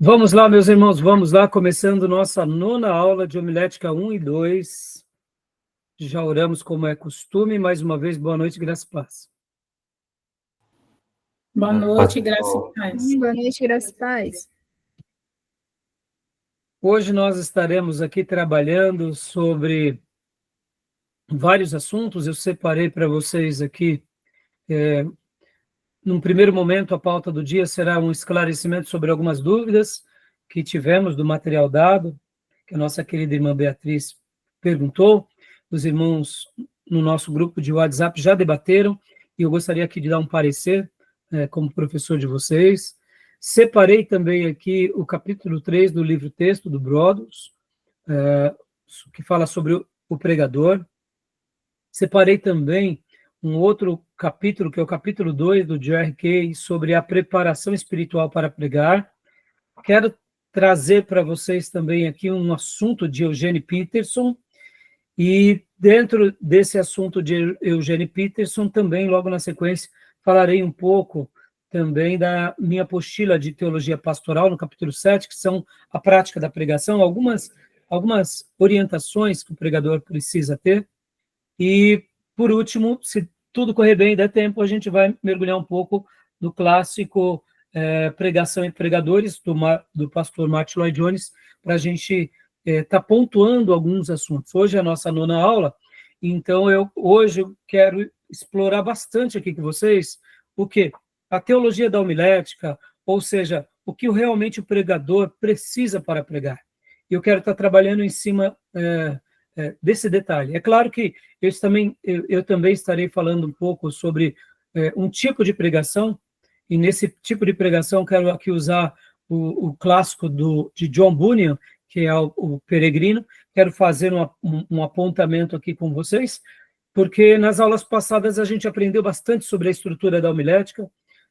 Vamos lá, meus irmãos, vamos lá, começando nossa nona aula de homilética 1 e 2. Já oramos como é costume, mais uma vez, boa noite, graça e paz. Boa noite, graça e paz. Boa noite, graça e paz. Hoje nós estaremos aqui trabalhando sobre vários assuntos. Eu separei para vocês aqui, num primeiro momento, a pauta do dia será um esclarecimento sobre algumas dúvidas que tivemos do material dado, que a nossa querida irmã Beatriz perguntou. Os irmãos no nosso grupo de WhatsApp já debateram, e eu gostaria aqui de dar um parecer, como professor de vocês. Separei também aqui o capítulo 3 do livro-texto do Brodus, que fala sobre o pregador. Separei também um outro capítulo, que é o capítulo 2 do J.R. Kay, sobre a preparação espiritual para pregar. Quero trazer para vocês também aqui um assunto de Eugene Peterson, e dentro desse assunto de Eugene Peterson, também, logo na sequência, falarei um pouco também da minha apostila de teologia pastoral, no capítulo 7, que são a prática da pregação, algumas orientações que o pregador precisa ter. E, por último, se tudo correr bem e der tempo, a gente vai mergulhar um pouco no clássico Pregação e Pregadores, do pastor Martin Lloyd Jones, para a gente estar pontuando alguns assuntos. Hoje é a nossa nona aula, então hoje eu quero explorar bastante aqui com vocês o quê? A teologia da homilética, ou seja, o que realmente o pregador precisa para pregar. E eu quero estar trabalhando em cima desse detalhe. É claro que eu também estarei falando um pouco sobre um tipo de pregação, e nesse tipo de pregação quero aqui usar o clássico de John Bunyan, que é o Peregrino. Quero fazer um apontamento aqui com vocês, porque nas aulas passadas a gente aprendeu bastante sobre a estrutura da homilética.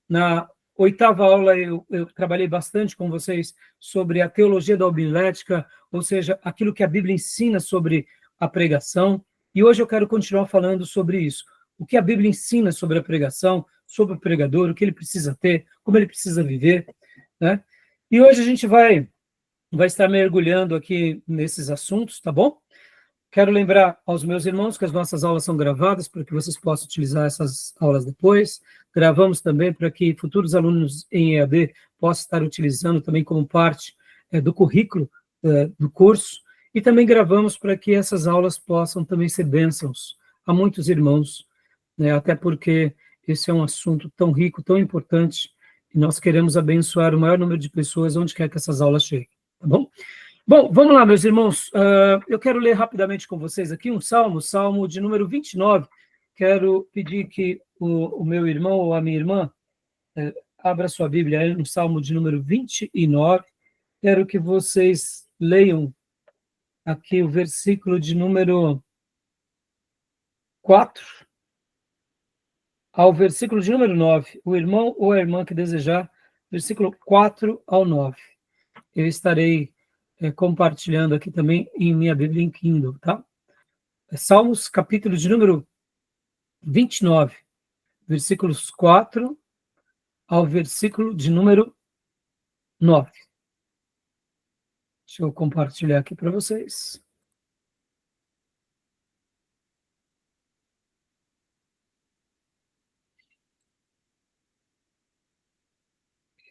Na oitava aula eu trabalhei bastante com vocês sobre a teologia da homilética, ou seja, aquilo que a Bíblia ensina sobre a pregação, e hoje eu quero continuar falando sobre isso. O que a Bíblia ensina sobre a pregação, sobre o pregador, o que ele precisa ter, como ele precisa viver, né? E hoje a gente vai estar mergulhando aqui nesses assuntos, tá bom? Quero lembrar aos meus irmãos que as nossas aulas são gravadas para que vocês possam utilizar essas aulas depois. Gravamos também para que futuros alunos em EAD possam estar utilizando também como parte do currículo do curso. E também gravamos para que essas aulas possam também ser bênçãos a muitos irmãos, né? Até porque esse é um assunto tão rico, tão importante, e nós queremos abençoar o maior número de pessoas onde quer que essas aulas cheguem, tá bom? Bom, vamos lá, meus irmãos. Eu quero ler rapidamente com vocês aqui um salmo de número 29. Quero pedir que o meu irmão ou a minha irmã abra sua Bíblia aí no salmo de número 29. Quero que vocês leiam aqui o versículo de número 4 ao versículo de número 9. O irmão ou a irmã que desejar, versículo 4 ao 9. Eu estarei compartilhando aqui também em minha Bíblia em Kindle, tá? Salmos, capítulo de número 29, versículos 4 ao versículo de número 9. Deixa eu compartilhar aqui para vocês.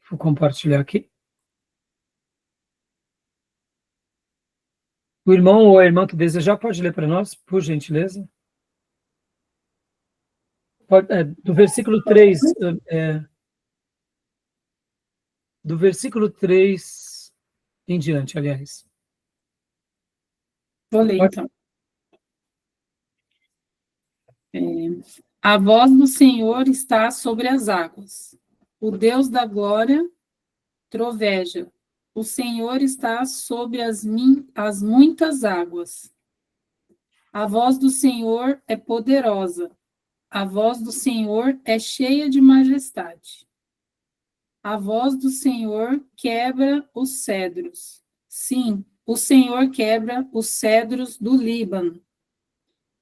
Vou compartilhar aqui. O irmão ou a irmã que desejar pode ler para nós, por gentileza. Do versículo 3, do versículo 3 em diante, aliás. Vou ler, então. A voz do Senhor está sobre as águas. O Deus da glória troveja. O Senhor está sobre as muitas águas. A voz do Senhor é poderosa. A voz do Senhor é cheia de majestade. A voz do Senhor quebra os cedros. Sim, o Senhor quebra os cedros do Líbano.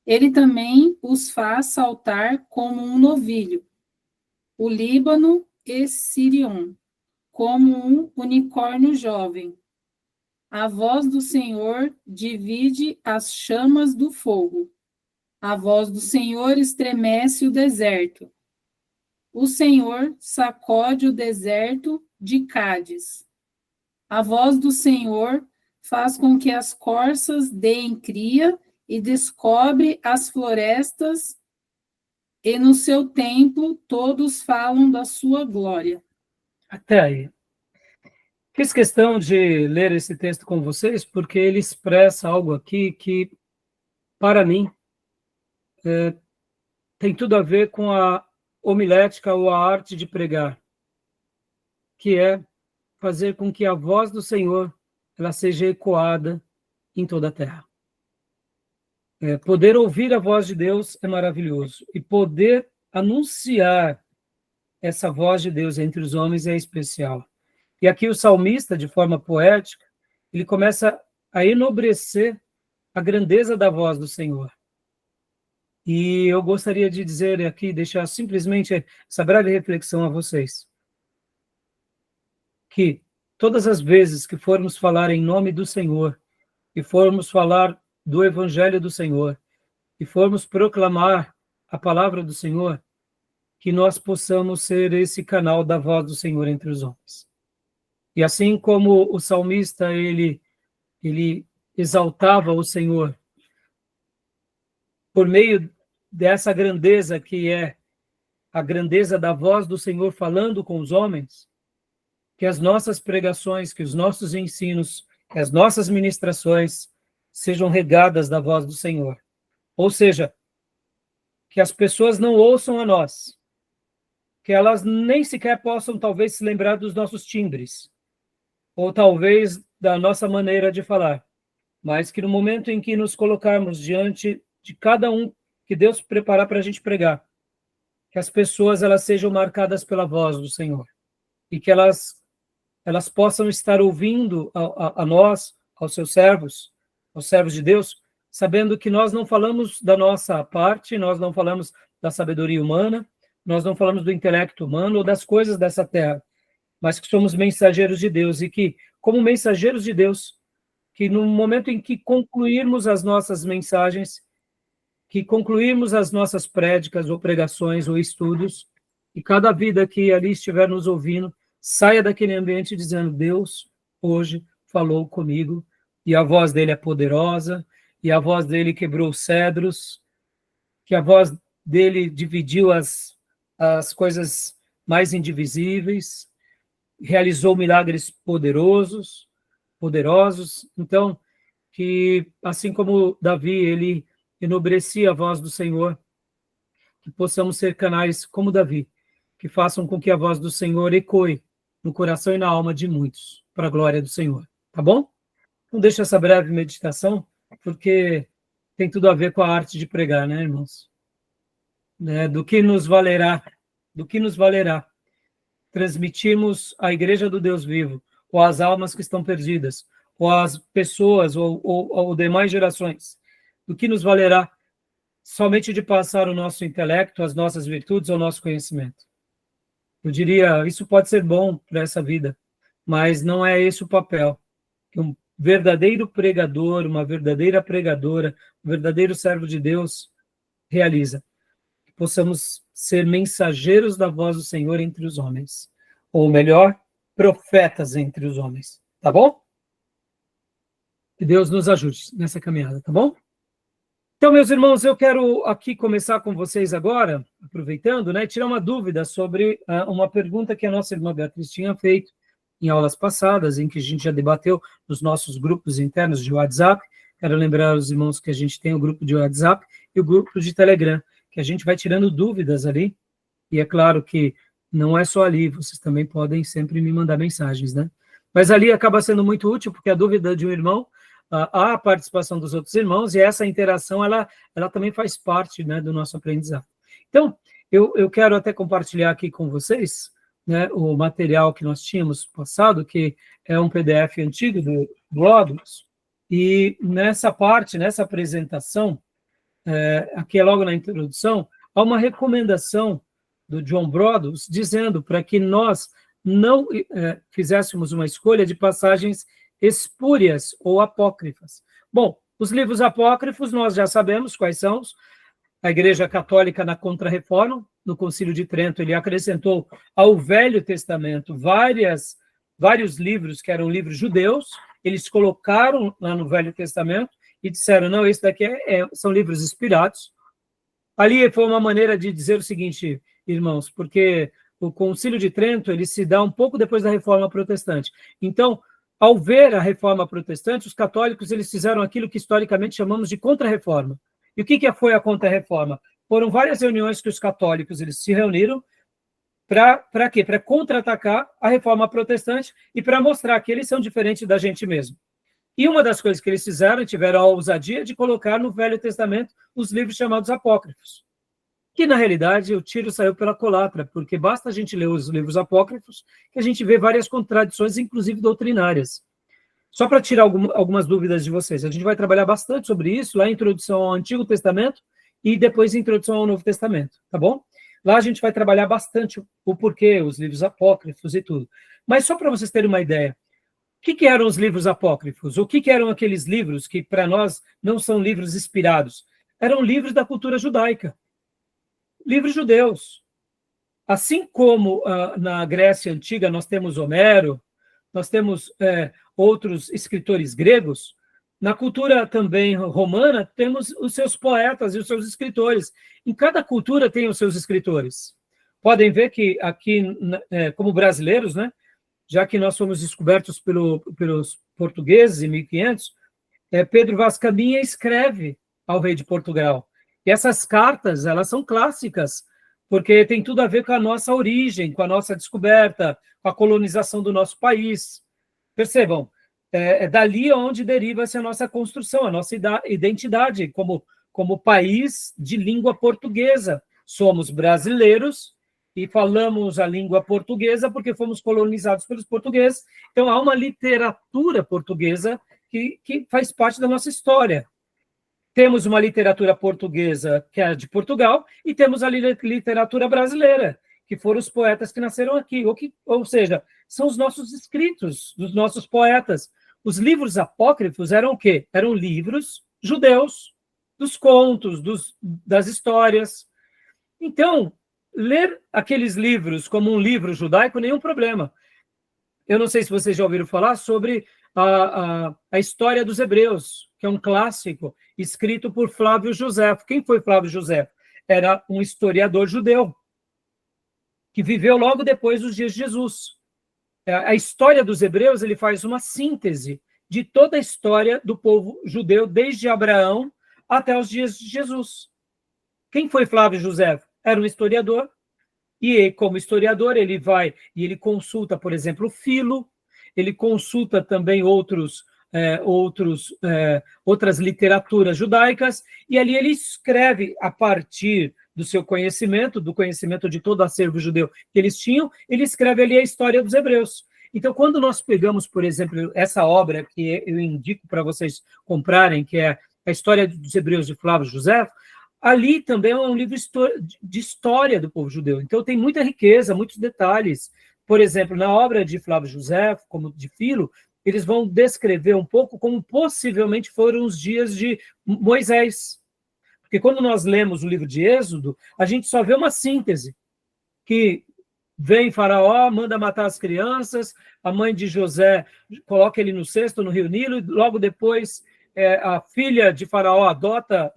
Ele também os faz saltar como um novilho. O Líbano e Sirion, como um unicórnio jovem. A voz do Senhor divide as chamas do fogo. A voz do Senhor estremece o deserto. O Senhor sacode o deserto de Cádiz. A voz do Senhor faz com que as corças deem cria e descobre as florestas, e no seu templo todos falam da sua glória. Até aí. Fiz questão de ler esse texto com vocês porque ele expressa algo aqui que, para mim, tem tudo a ver com a homilética ou a arte de pregar, que é fazer com que a voz do Senhor ela seja ecoada em toda a terra. Poder ouvir a voz de Deus é maravilhoso, e poder anunciar essa voz de Deus entre os homens é especial. E aqui o salmista, de forma poética, ele começa a enobrecer a grandeza da voz do Senhor. E eu gostaria de dizer aqui, deixar simplesmente essa breve reflexão a vocês, que todas as vezes que formos falar em nome do Senhor, e formos falar do Evangelho do Senhor, e formos proclamar a palavra do Senhor, que nós possamos ser esse canal da voz do Senhor entre os homens. E assim como o salmista, ele exaltava o Senhor por meio dessa grandeza que é a grandeza da voz do Senhor falando com os homens, que as nossas pregações, que os nossos ensinos, que as nossas ministrações sejam regadas da voz do Senhor. Ou seja, que as pessoas não ouçam a nós, que elas nem sequer possam talvez se lembrar dos nossos timbres, ou talvez da nossa maneira de falar, mas que no momento em que nos colocarmos diante de cada um que Deus preparar para a gente pregar, que as pessoas elas sejam marcadas pela voz do Senhor, e que elas possam estar ouvindo a nós, aos seus servos, aos servos de Deus, sabendo que nós não falamos da nossa parte, nós não falamos da sabedoria humana, nós não falamos do intelecto humano ou das coisas dessa terra, mas que somos mensageiros de Deus e que, como mensageiros de Deus, que no momento em que concluirmos as nossas mensagens, que concluirmos as nossas prédicas ou pregações ou estudos, e cada vida que ali estiver nos ouvindo, saia daquele ambiente dizendo, Deus hoje falou comigo, e a voz dele é poderosa, e a voz dele quebrou cedros, que a voz dele dividiu as coisas mais indivisíveis, realizou milagres poderosos. Então, que assim como Davi, ele enobrecia a voz do Senhor, que possamos ser canais como Davi, que façam com que a voz do Senhor ecoe no coração e na alma de muitos, para a glória do Senhor. Tá bom? Então, deixa essa breve meditação, porque tem tudo a ver com a arte de pregar, né, irmãos? Do que nos valerá transmitirmos a igreja do Deus vivo, ou as almas que estão perdidas, ou as pessoas, ou demais gerações, do que nos valerá somente de passar o nosso intelecto, as nossas virtudes, ou o nosso conhecimento. Eu diria, isso pode ser bom para essa vida, mas não é esse o papel que um verdadeiro pregador, uma verdadeira pregadora, um verdadeiro servo de Deus realiza. Que possamos ser mensageiros da voz do Senhor entre os homens, ou melhor, profetas entre os homens, tá bom? Que Deus nos ajude nessa caminhada, tá bom? Então, meus irmãos, eu quero aqui começar com vocês agora, aproveitando, né, tirar uma dúvida sobre uma pergunta que a nossa irmã Beatriz tinha feito em aulas passadas, em que a gente já debateu nos nossos grupos internos de WhatsApp. Quero lembrar aos irmãos que a gente tem o grupo de WhatsApp e o grupo de Telegram, que a gente vai tirando dúvidas ali, e é claro que não é só ali, vocês também podem sempre me mandar mensagens, né? Mas ali acaba sendo muito útil, porque a dúvida de um irmão, há a participação dos outros irmãos, e essa interação, ela também faz parte, né, do nosso aprendizado. Então, eu quero até compartilhar aqui com vocês, né, o material que nós tínhamos passado, que é um PDF antigo do Ódulos, e nessa parte, nessa apresentação, aqui é logo na introdução, há uma recomendação do John Broadus, dizendo para que nós não fizéssemos uma escolha de passagens espúrias ou apócrifas. Bom, os livros apócrifos nós já sabemos quais são. A Igreja Católica, na Contra-Reforma, no Concílio de Trento, ele acrescentou ao Velho Testamento vários livros que eram livros judeus, eles colocaram lá no Velho Testamento e disseram, não, esse daqui são livros inspirados. Ali foi uma maneira de dizer o seguinte, irmãos, porque o Concílio de Trento ele se dá um pouco depois da Reforma Protestante. Então, ao ver a Reforma Protestante, os católicos eles fizeram aquilo que historicamente chamamos de Contra-Reforma. E o que foi a Contra-Reforma? Foram várias reuniões que os católicos eles se reuniram para quê? Para contra-atacar a Reforma Protestante e para mostrar que eles são diferentes da gente mesmo. E uma das coisas que eles fizeram, tiveram a ousadia de colocar no Velho Testamento os livros chamados apócrifos, que, na realidade, o tiro saiu pela culatra, porque basta a gente ler os livros apócrifos que a gente vê várias contradições, inclusive doutrinárias. Só para tirar algumas dúvidas de vocês, a gente vai trabalhar bastante sobre isso, lá em Introdução ao Antigo Testamento e depois em Introdução ao Novo Testamento, tá bom? Lá a gente vai trabalhar bastante o porquê, os livros apócrifos e tudo. Mas só para vocês terem uma ideia, o que eram os livros apócrifos? O que eram aqueles livros que, para nós, não são livros inspirados? Eram livros da cultura judaica, livros judeus. Assim como na Grécia Antiga nós temos Homero, nós temos outros escritores gregos, na cultura também romana temos os seus poetas e os seus escritores. Em cada cultura tem os seus escritores. Podem ver que aqui, como brasileiros, né, já que nós fomos descobertos pelos portugueses em 1500, Pedro Vaz Caminha escreve ao rei de Portugal. E essas cartas, elas são clássicas, porque tem tudo a ver com a nossa origem, com a nossa descoberta, com a colonização do nosso país. Percebam, é dali onde deriva-se a nossa construção, a nossa identidade como país de língua portuguesa. Somos brasileiros e falamos a língua portuguesa porque fomos colonizados pelos portugueses. Então, há uma literatura portuguesa que faz parte da nossa história. Temos uma literatura portuguesa, que é de Portugal, e temos a literatura brasileira, que foram os poetas que nasceram aqui. Ou seja, são os nossos escritos, dos nossos poetas. Os livros apócrifos eram o quê? Eram livros judeus, dos contos, das histórias. Então, ler aqueles livros como um livro judaico, nenhum problema. Eu não sei se vocês já ouviram falar sobre a história dos Hebreus, que é um clássico escrito por Flávio Josefo. Quem foi Flávio Josefo? Era um historiador judeu que viveu logo depois dos dias de Jesus. A história dos Hebreus ele faz uma síntese de toda a história do povo judeu, desde Abraão até os dias de Jesus. Quem foi Flávio Josefo? Era um historiador, e como historiador ele vai e ele consulta, por exemplo, Filo, ele consulta também outras literaturas judaicas, e ali ele escreve a partir do seu conhecimento, do conhecimento de todo o acervo judeu que eles tinham, ele escreve ali a história dos hebreus. Então, quando nós pegamos, por exemplo, essa obra que eu indico para vocês comprarem, que é a História dos Hebreus de Flávio Josefo, ali também é um livro de história do povo judeu. Então, tem muita riqueza, muitos detalhes. Por exemplo, na obra de Flávio Josefo, como de Filo, eles vão descrever um pouco como possivelmente foram os dias de Moisés. Porque quando nós lemos o livro de Êxodo, a gente só vê uma síntese, que vem Faraó, manda matar as crianças, a mãe de José coloca ele no cesto, no rio Nilo, e logo depois a filha de Faraó adota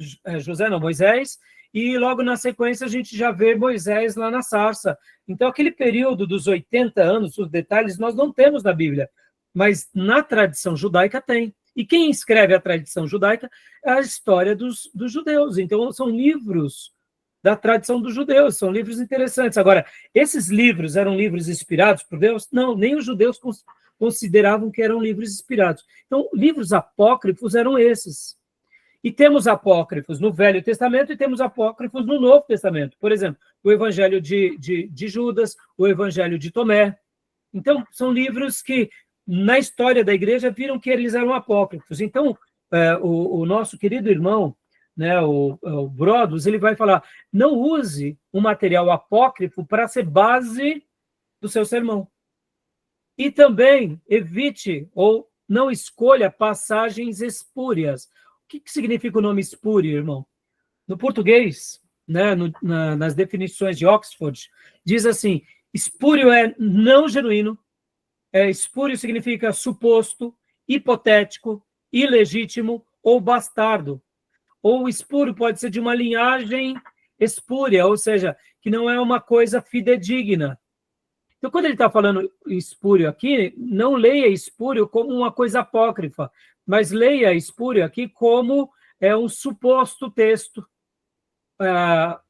Moisés, e logo na sequência a gente já vê Moisés lá na sarça. Então, aquele período dos 80 anos, os detalhes, nós não temos na Bíblia, mas na tradição judaica tem. E quem escreve a tradição judaica é a história dos judeus. Então, são livros da tradição dos judeus, são livros interessantes. Agora, esses livros eram livros inspirados por Deus? Não, nem os judeus consideravam que eram livros inspirados. Então, livros apócrifos eram esses. E temos apócrifos no Velho Testamento e temos apócrifos no Novo Testamento. Por exemplo, o Evangelho de Judas, o Evangelho de Tomé. Então, são livros que, na história da igreja, viram que eles eram apócrifos. Então, o nosso querido irmão, né, o Brodos, ele vai falar, não use um material apócrifo para ser base do seu sermão. E também evite ou não escolha passagens espúrias. O que significa o nome espúrio, irmão? No português, né, nas definições de Oxford, diz assim, espúrio é não genuíno, espúrio significa suposto, hipotético, ilegítimo ou bastardo. Ou espúrio pode ser de uma linhagem espúria, ou seja, que não é uma coisa fidedigna. Então, quando ele está falando espúrio aqui, não leia espúrio como uma coisa apócrifa, mas leia espúrio aqui como um suposto texto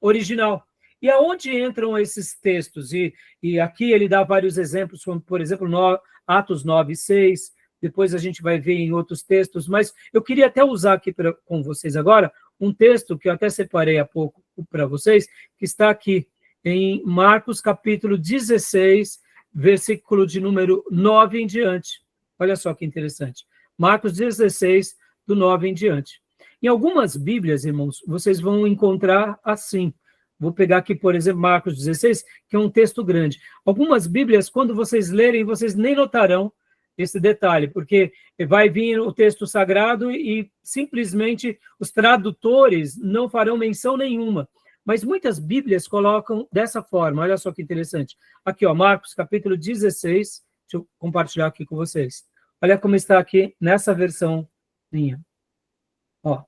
original. E aonde entram esses textos? E aqui ele dá vários exemplos, como, por exemplo, Atos 9:6, depois a gente vai ver em outros textos, mas eu queria até usar aqui com vocês agora um texto que eu até separei há pouco para vocês, que está aqui em Marcos, capítulo 16, versículo de número 9 em diante. Olha só que interessante. Marcos 16, do 9 em diante. Em algumas Bíblias, irmãos, vocês vão encontrar assim. Vou pegar aqui, por exemplo, Marcos 16, que é um texto grande. Algumas Bíblias, quando vocês lerem, vocês nem notarão esse detalhe, porque vai vir o texto sagrado e simplesmente os tradutores não farão menção nenhuma. Mas muitas Bíblias colocam dessa forma. Olha só que interessante. Aqui, ó, Marcos, capítulo 16. Deixa eu compartilhar aqui com vocês. Olha como está aqui nessa versão minha. Ó.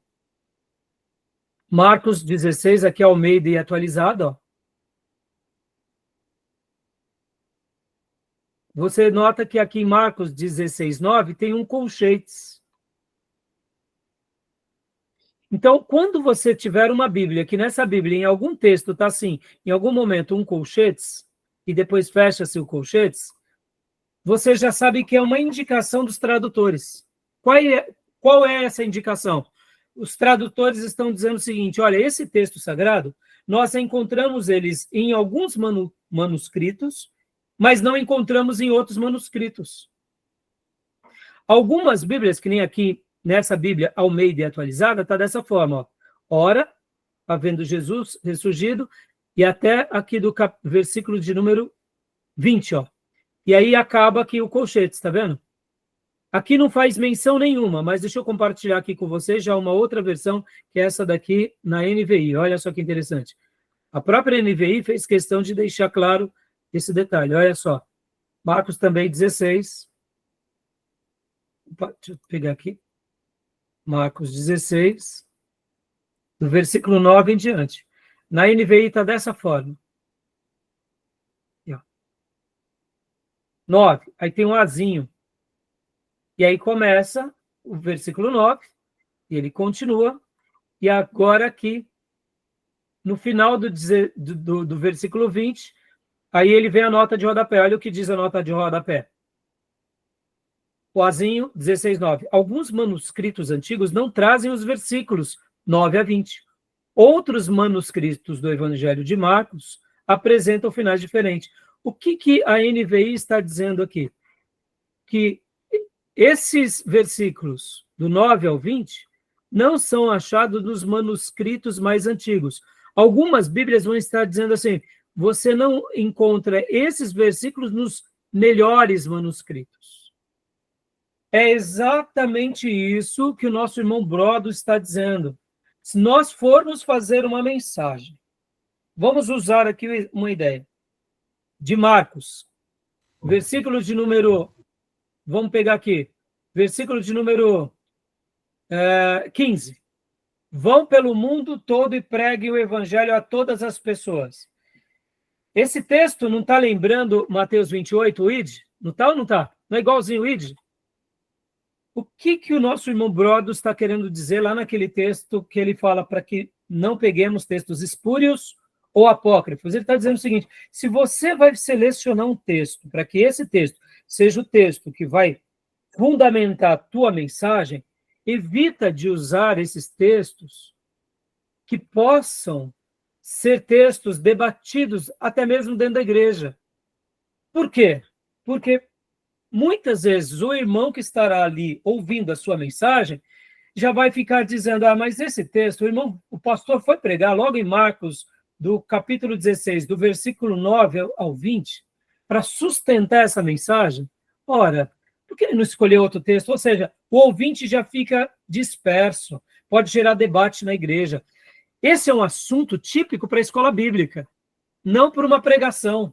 Marcos 16, aqui Almeida e atualizado, ó. Você nota que aqui em Marcos 16, 9, tem um colchetes. Então, quando você tiver uma Bíblia, que nessa Bíblia, em algum texto, está assim, em algum momento, um colchetes, e depois fecha-se o colchetes, você já sabe que é uma indicação dos tradutores. Qual é essa indicação? Os tradutores estão dizendo o seguinte, olha, esse texto sagrado, nós encontramos eles em alguns manuscritos, mas não encontramos em outros manuscritos. Algumas Bíblias, que nem aqui, nessa Bíblia Almeida atualizada, está dessa forma, ó. Ora, havendo Jesus ressurgido, e até aqui do versículo de número 20, ó. E aí acaba aqui o colchete, está vendo? Aqui não faz menção nenhuma, mas deixa eu compartilhar aqui com vocês já uma outra versão, que é essa daqui na NVI. Olha só que interessante. A própria NVI fez questão de deixar claro esse detalhe. Olha só. Marcos também 16. Opa, deixa eu pegar aqui. Marcos 16, do versículo 9 em diante. Na NVI está dessa forma. Aqui, ó. 9. Aí tem um azinho. E aí começa o versículo 9, e ele continua, e agora aqui, no final do versículo 20, aí ele vem a nota de rodapé. Olha o que diz a nota de rodapé. O azinho, 16:9. Alguns manuscritos antigos não trazem os versículos 9 a 20. Outros manuscritos do Evangelho de Marcos apresentam finais diferentes. O que a NVI está dizendo aqui? Que esses versículos, do 9 ao 20, não são achados nos manuscritos mais antigos. Algumas Bíblias vão estar dizendo assim, você não encontra esses versículos nos melhores manuscritos. É exatamente isso que o nosso irmão Brodo está dizendo. Se nós formos fazer uma mensagem, vamos usar aqui uma ideia. De Marcos, versículo de número... Vamos pegar aqui, versículo de número 15. Vão pelo mundo todo e preguem o evangelho a todas as pessoas. Esse texto não está lembrando Mateus 28, o id? Não está ou não está? Não é igualzinho o id? O que o nosso irmão Brodo está querendo dizer lá naquele texto que ele fala para que não peguemos textos espúrios ou apócrifos? Ele está dizendo o seguinte, se você vai selecionar um texto para que esse texto seja o texto que vai fundamentar a tua mensagem, evita de usar esses textos que possam ser textos debatidos até mesmo dentro da igreja. Por quê? Porque muitas vezes o irmão que estará ali ouvindo a sua mensagem já vai ficar dizendo, mas esse texto, o pastor foi pregar logo em Marcos, do capítulo 16, do versículo 9 ao 20, para sustentar essa mensagem. Ora, por que não escolher outro texto? Ou seja, o ouvinte já fica disperso, pode gerar debate na igreja. Esse é um assunto típico para a escola bíblica, não para uma pregação.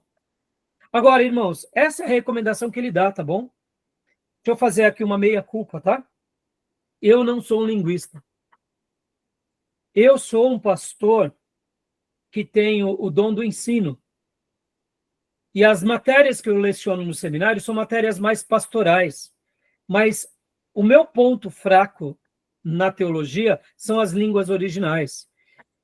Agora, irmãos, essa é a recomendação que ele dá, tá bom? Deixa eu fazer aqui uma meia-culpa, tá? Eu não sou um linguista. Eu sou um pastor que tenho o dom do ensino. E as matérias que eu leciono no seminário são matérias mais pastorais. Mas o meu ponto fraco na teologia são as línguas originais.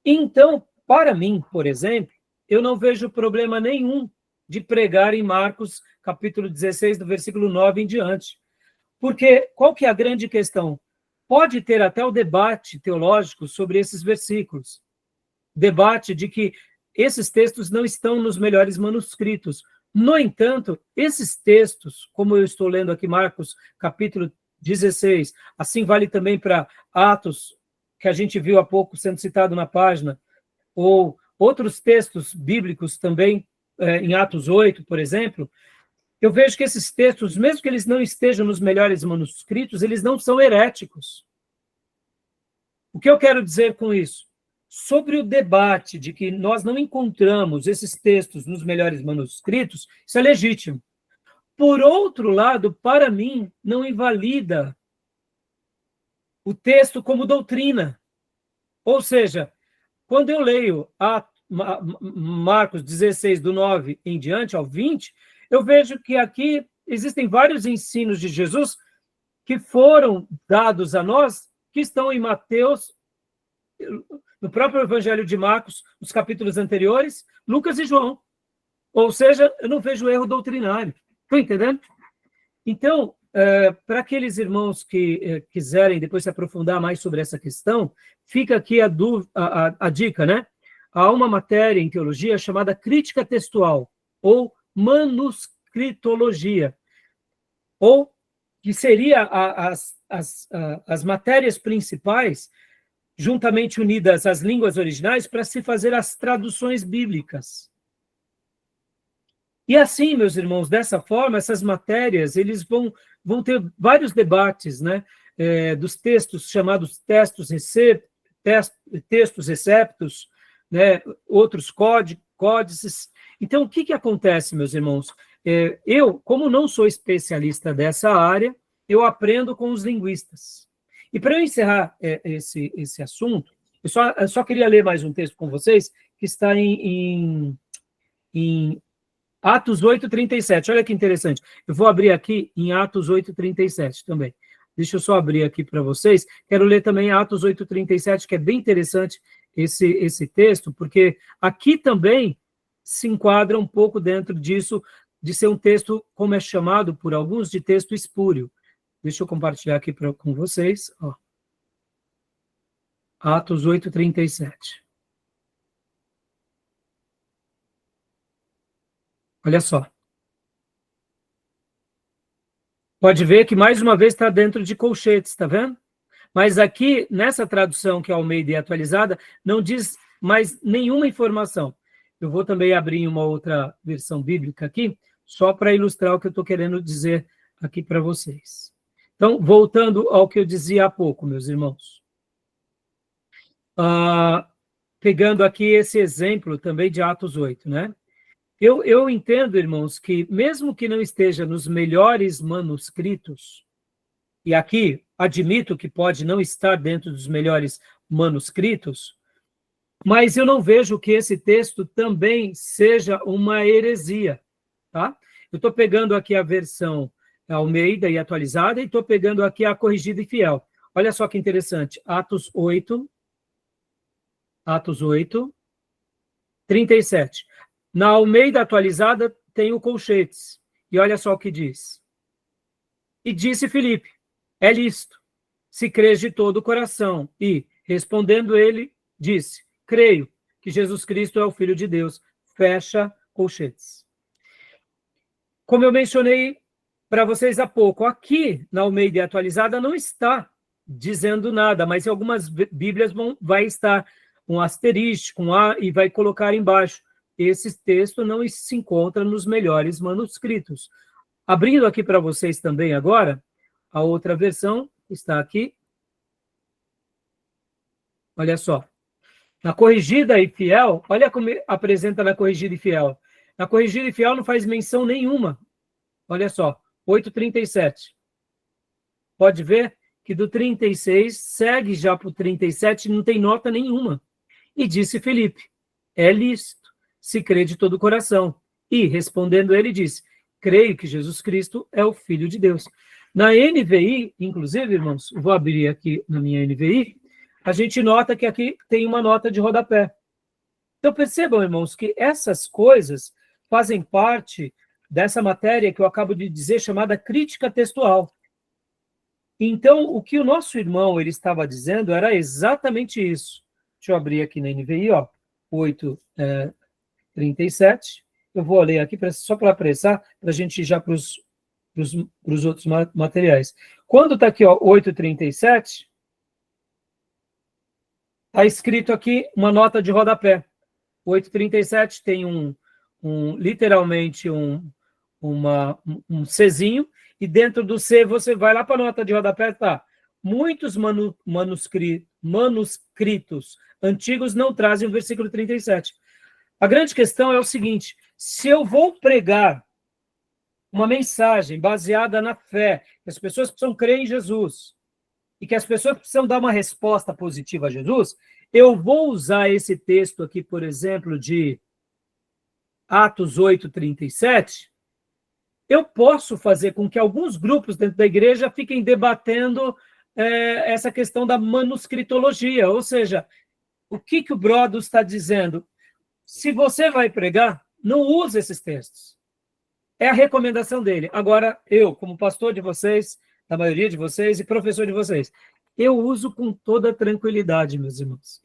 Então, para mim, por exemplo, eu não vejo problema nenhum de pregar em Marcos, capítulo 16, do versículo 9 em diante. Porque qual que é a grande questão? Pode ter até o debate teológico sobre esses versículos. Debate de que esses textos não estão nos melhores manuscritos. No entanto, esses textos, como eu estou lendo aqui Marcos, capítulo 16, assim vale também para Atos, que a gente viu há pouco sendo citado na página, ou outros textos bíblicos também, em Atos 8, por exemplo, eu vejo que esses textos, mesmo que eles não estejam nos melhores manuscritos, eles não são heréticos. O que eu quero dizer com isso? Sobre o debate de que nós não encontramos esses textos nos melhores manuscritos, isso é legítimo. Por outro lado, para mim, não invalida o texto como doutrina. Ou seja, quando eu leio Marcos 16, do 9 em diante ao 20, eu vejo que aqui existem vários ensinos de Jesus que foram dados a nós, que estão em Mateus, no próprio Evangelho de Marcos, nos capítulos anteriores, Lucas e João. Ou seja, eu não vejo erro doutrinário. Estão entendendo? Então, para aqueles irmãos que quiserem depois se aprofundar mais sobre essa questão, fica aqui a dica, né? Há uma matéria em teologia chamada crítica textual, ou manuscritologia, ou que seria as matérias principais, juntamente unidas às línguas originais, para se fazer as traduções bíblicas. E assim, meus irmãos, dessa forma, essas matérias, eles vão ter vários debates, né, dos textos chamados textos receptos, né, outros códices. Então, o que acontece, meus irmãos? Eu, como não sou especialista dessa área, eu aprendo com os linguistas. E para eu encerrar esse assunto, eu só queria ler mais um texto com vocês, que está em Atos 8:37. Olha que interessante. Eu vou abrir aqui em Atos 8:37 também. Deixa eu só abrir aqui para vocês. Quero ler também Atos 8:37, que é bem interessante esse texto, porque aqui também se enquadra um pouco dentro disso, de ser um texto, como é chamado por alguns, de texto espúrio. Deixa eu compartilhar aqui com vocês. Ó. Atos 8:37. Olha só. Pode ver que, mais uma vez, está dentro de colchetes, está vendo? Mas aqui, nessa tradução, que é Almeida e atualizada, não diz mais nenhuma informação. Eu vou também abrir em uma outra versão bíblica aqui, só para ilustrar o que eu estou querendo dizer aqui para vocês. Então, voltando ao que eu dizia há pouco, meus irmãos. Pegando aqui esse exemplo também de Atos 8, né? Eu entendo, irmãos, que mesmo que não esteja nos melhores manuscritos, e aqui admito que pode não estar dentro dos melhores manuscritos, mas eu não vejo que esse texto também seja uma heresia, tá? Eu estou pegando aqui a versão Almeida e atualizada, e estou pegando aqui a corrigida e fiel. Olha só que interessante, Atos 8, 37. Na Almeida atualizada tem o colchetes. E olha só o que diz. E disse Filipe, é lícito, se crês de todo o coração. E, respondendo ele, disse, creio que Jesus Cristo é o Filho de Deus. Fecha colchetes. Como eu mencionei para vocês há pouco, aqui na Almeida atualizada não está dizendo nada, mas em algumas Bíblias vai estar um asterisco, um A, e vai colocar embaixo. Esse texto não se encontra nos melhores manuscritos. Abrindo aqui para vocês também agora, a outra versão está aqui. Olha só. Na Corrigida e Fiel, olha como apresenta na Corrigida e Fiel. Na Corrigida e Fiel não faz menção nenhuma. Olha só, 8,37. Pode ver que do 36 segue já para o 37 e não tem nota nenhuma. E disse Felipe, é lícito, se crê de todo o coração. E, respondendo ele, disse, creio que Jesus Cristo é o Filho de Deus. Na NVI, inclusive, irmãos, vou abrir aqui na minha NVI, a gente nota que aqui tem uma nota de rodapé. Então, percebam, irmãos, que essas coisas fazem parte dessa matéria que eu acabo de dizer, chamada crítica textual. Então, o que o nosso irmão ele estava dizendo era exatamente isso. Deixa eu abrir aqui na NVI, ó, 8:37. Eu vou ler aqui só para apressar, para a gente ir já para os outros materiais. Quando está aqui, ó, 8:37, está escrito aqui uma nota de rodapé. 8:37 tem literalmente um Czinho, e dentro do C você vai lá para a nota de rodapé, tá? Muitos manuscritos antigos não trazem o versículo 37. A grande questão é o seguinte, se eu vou pregar uma mensagem baseada na fé, que as pessoas precisam crer em Jesus, e que as pessoas precisam dar uma resposta positiva a Jesus, eu vou usar esse texto aqui, por exemplo, de Atos 8:37, eu posso fazer com que alguns grupos dentro da igreja fiquem debatendo essa questão da manuscritologia, ou seja, o que o Brodus está dizendo? Se você vai pregar, não use esses textos. É a recomendação dele. Agora, eu, como pastor de vocês, da maioria de vocês, e professor de vocês, eu uso com toda tranquilidade, meus irmãos.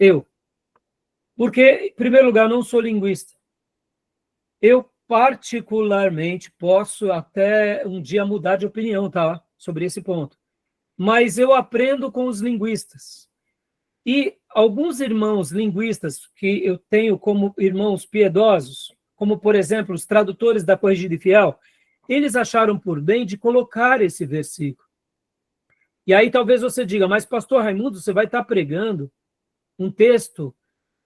Porque, em primeiro lugar, eu não sou linguista. Eu, particularmente, posso até um dia mudar de opinião, tá? Sobre esse ponto. Mas eu aprendo com os linguistas. E alguns irmãos linguistas que eu tenho como irmãos piedosos, como, por exemplo, os tradutores da Corrigida e Fiel, eles acharam por bem de colocar esse versículo. E aí talvez você diga, mas pastor Raimundo, você vai estar pregando um texto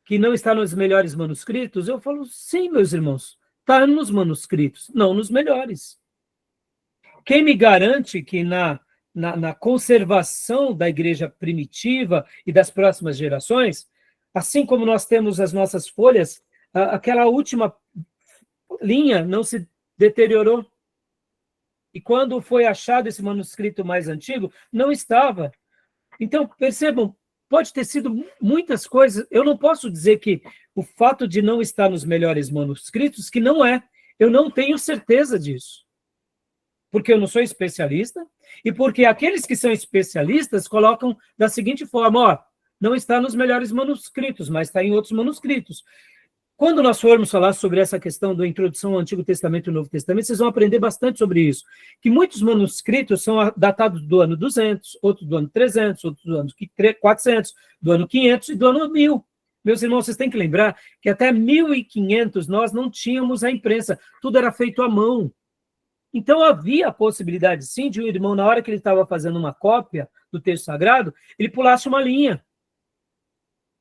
que não está nos melhores manuscritos? Eu falo, sim, meus irmãos, está nos manuscritos, não nos melhores. Quem me garante que na conservação da igreja primitiva e das próximas gerações, assim como nós temos as nossas folhas, aquela última linha não se deteriorou. E quando foi achado esse manuscrito mais antigo, não estava. Então, percebam, pode ter sido muitas coisas. Eu não posso dizer que o fato de não estar nos melhores manuscritos, que não é. Eu não tenho certeza disso. Porque eu não sou especialista, e porque aqueles que são especialistas colocam da seguinte forma, ó, não está nos melhores manuscritos, mas está em outros manuscritos. Quando nós formos falar sobre essa questão da introdução ao Antigo Testamento e ao Novo Testamento, vocês vão aprender bastante sobre isso, que muitos manuscritos são datados do ano 200, outros do ano 300, outros do ano 400, do ano 500 e do ano 1000. Meus irmãos, vocês têm que lembrar que até 1500 nós não tínhamos a imprensa, tudo era feito à mão. Então, havia a possibilidade, sim, de um irmão, na hora que ele estava fazendo uma cópia do texto sagrado, ele pulasse uma linha.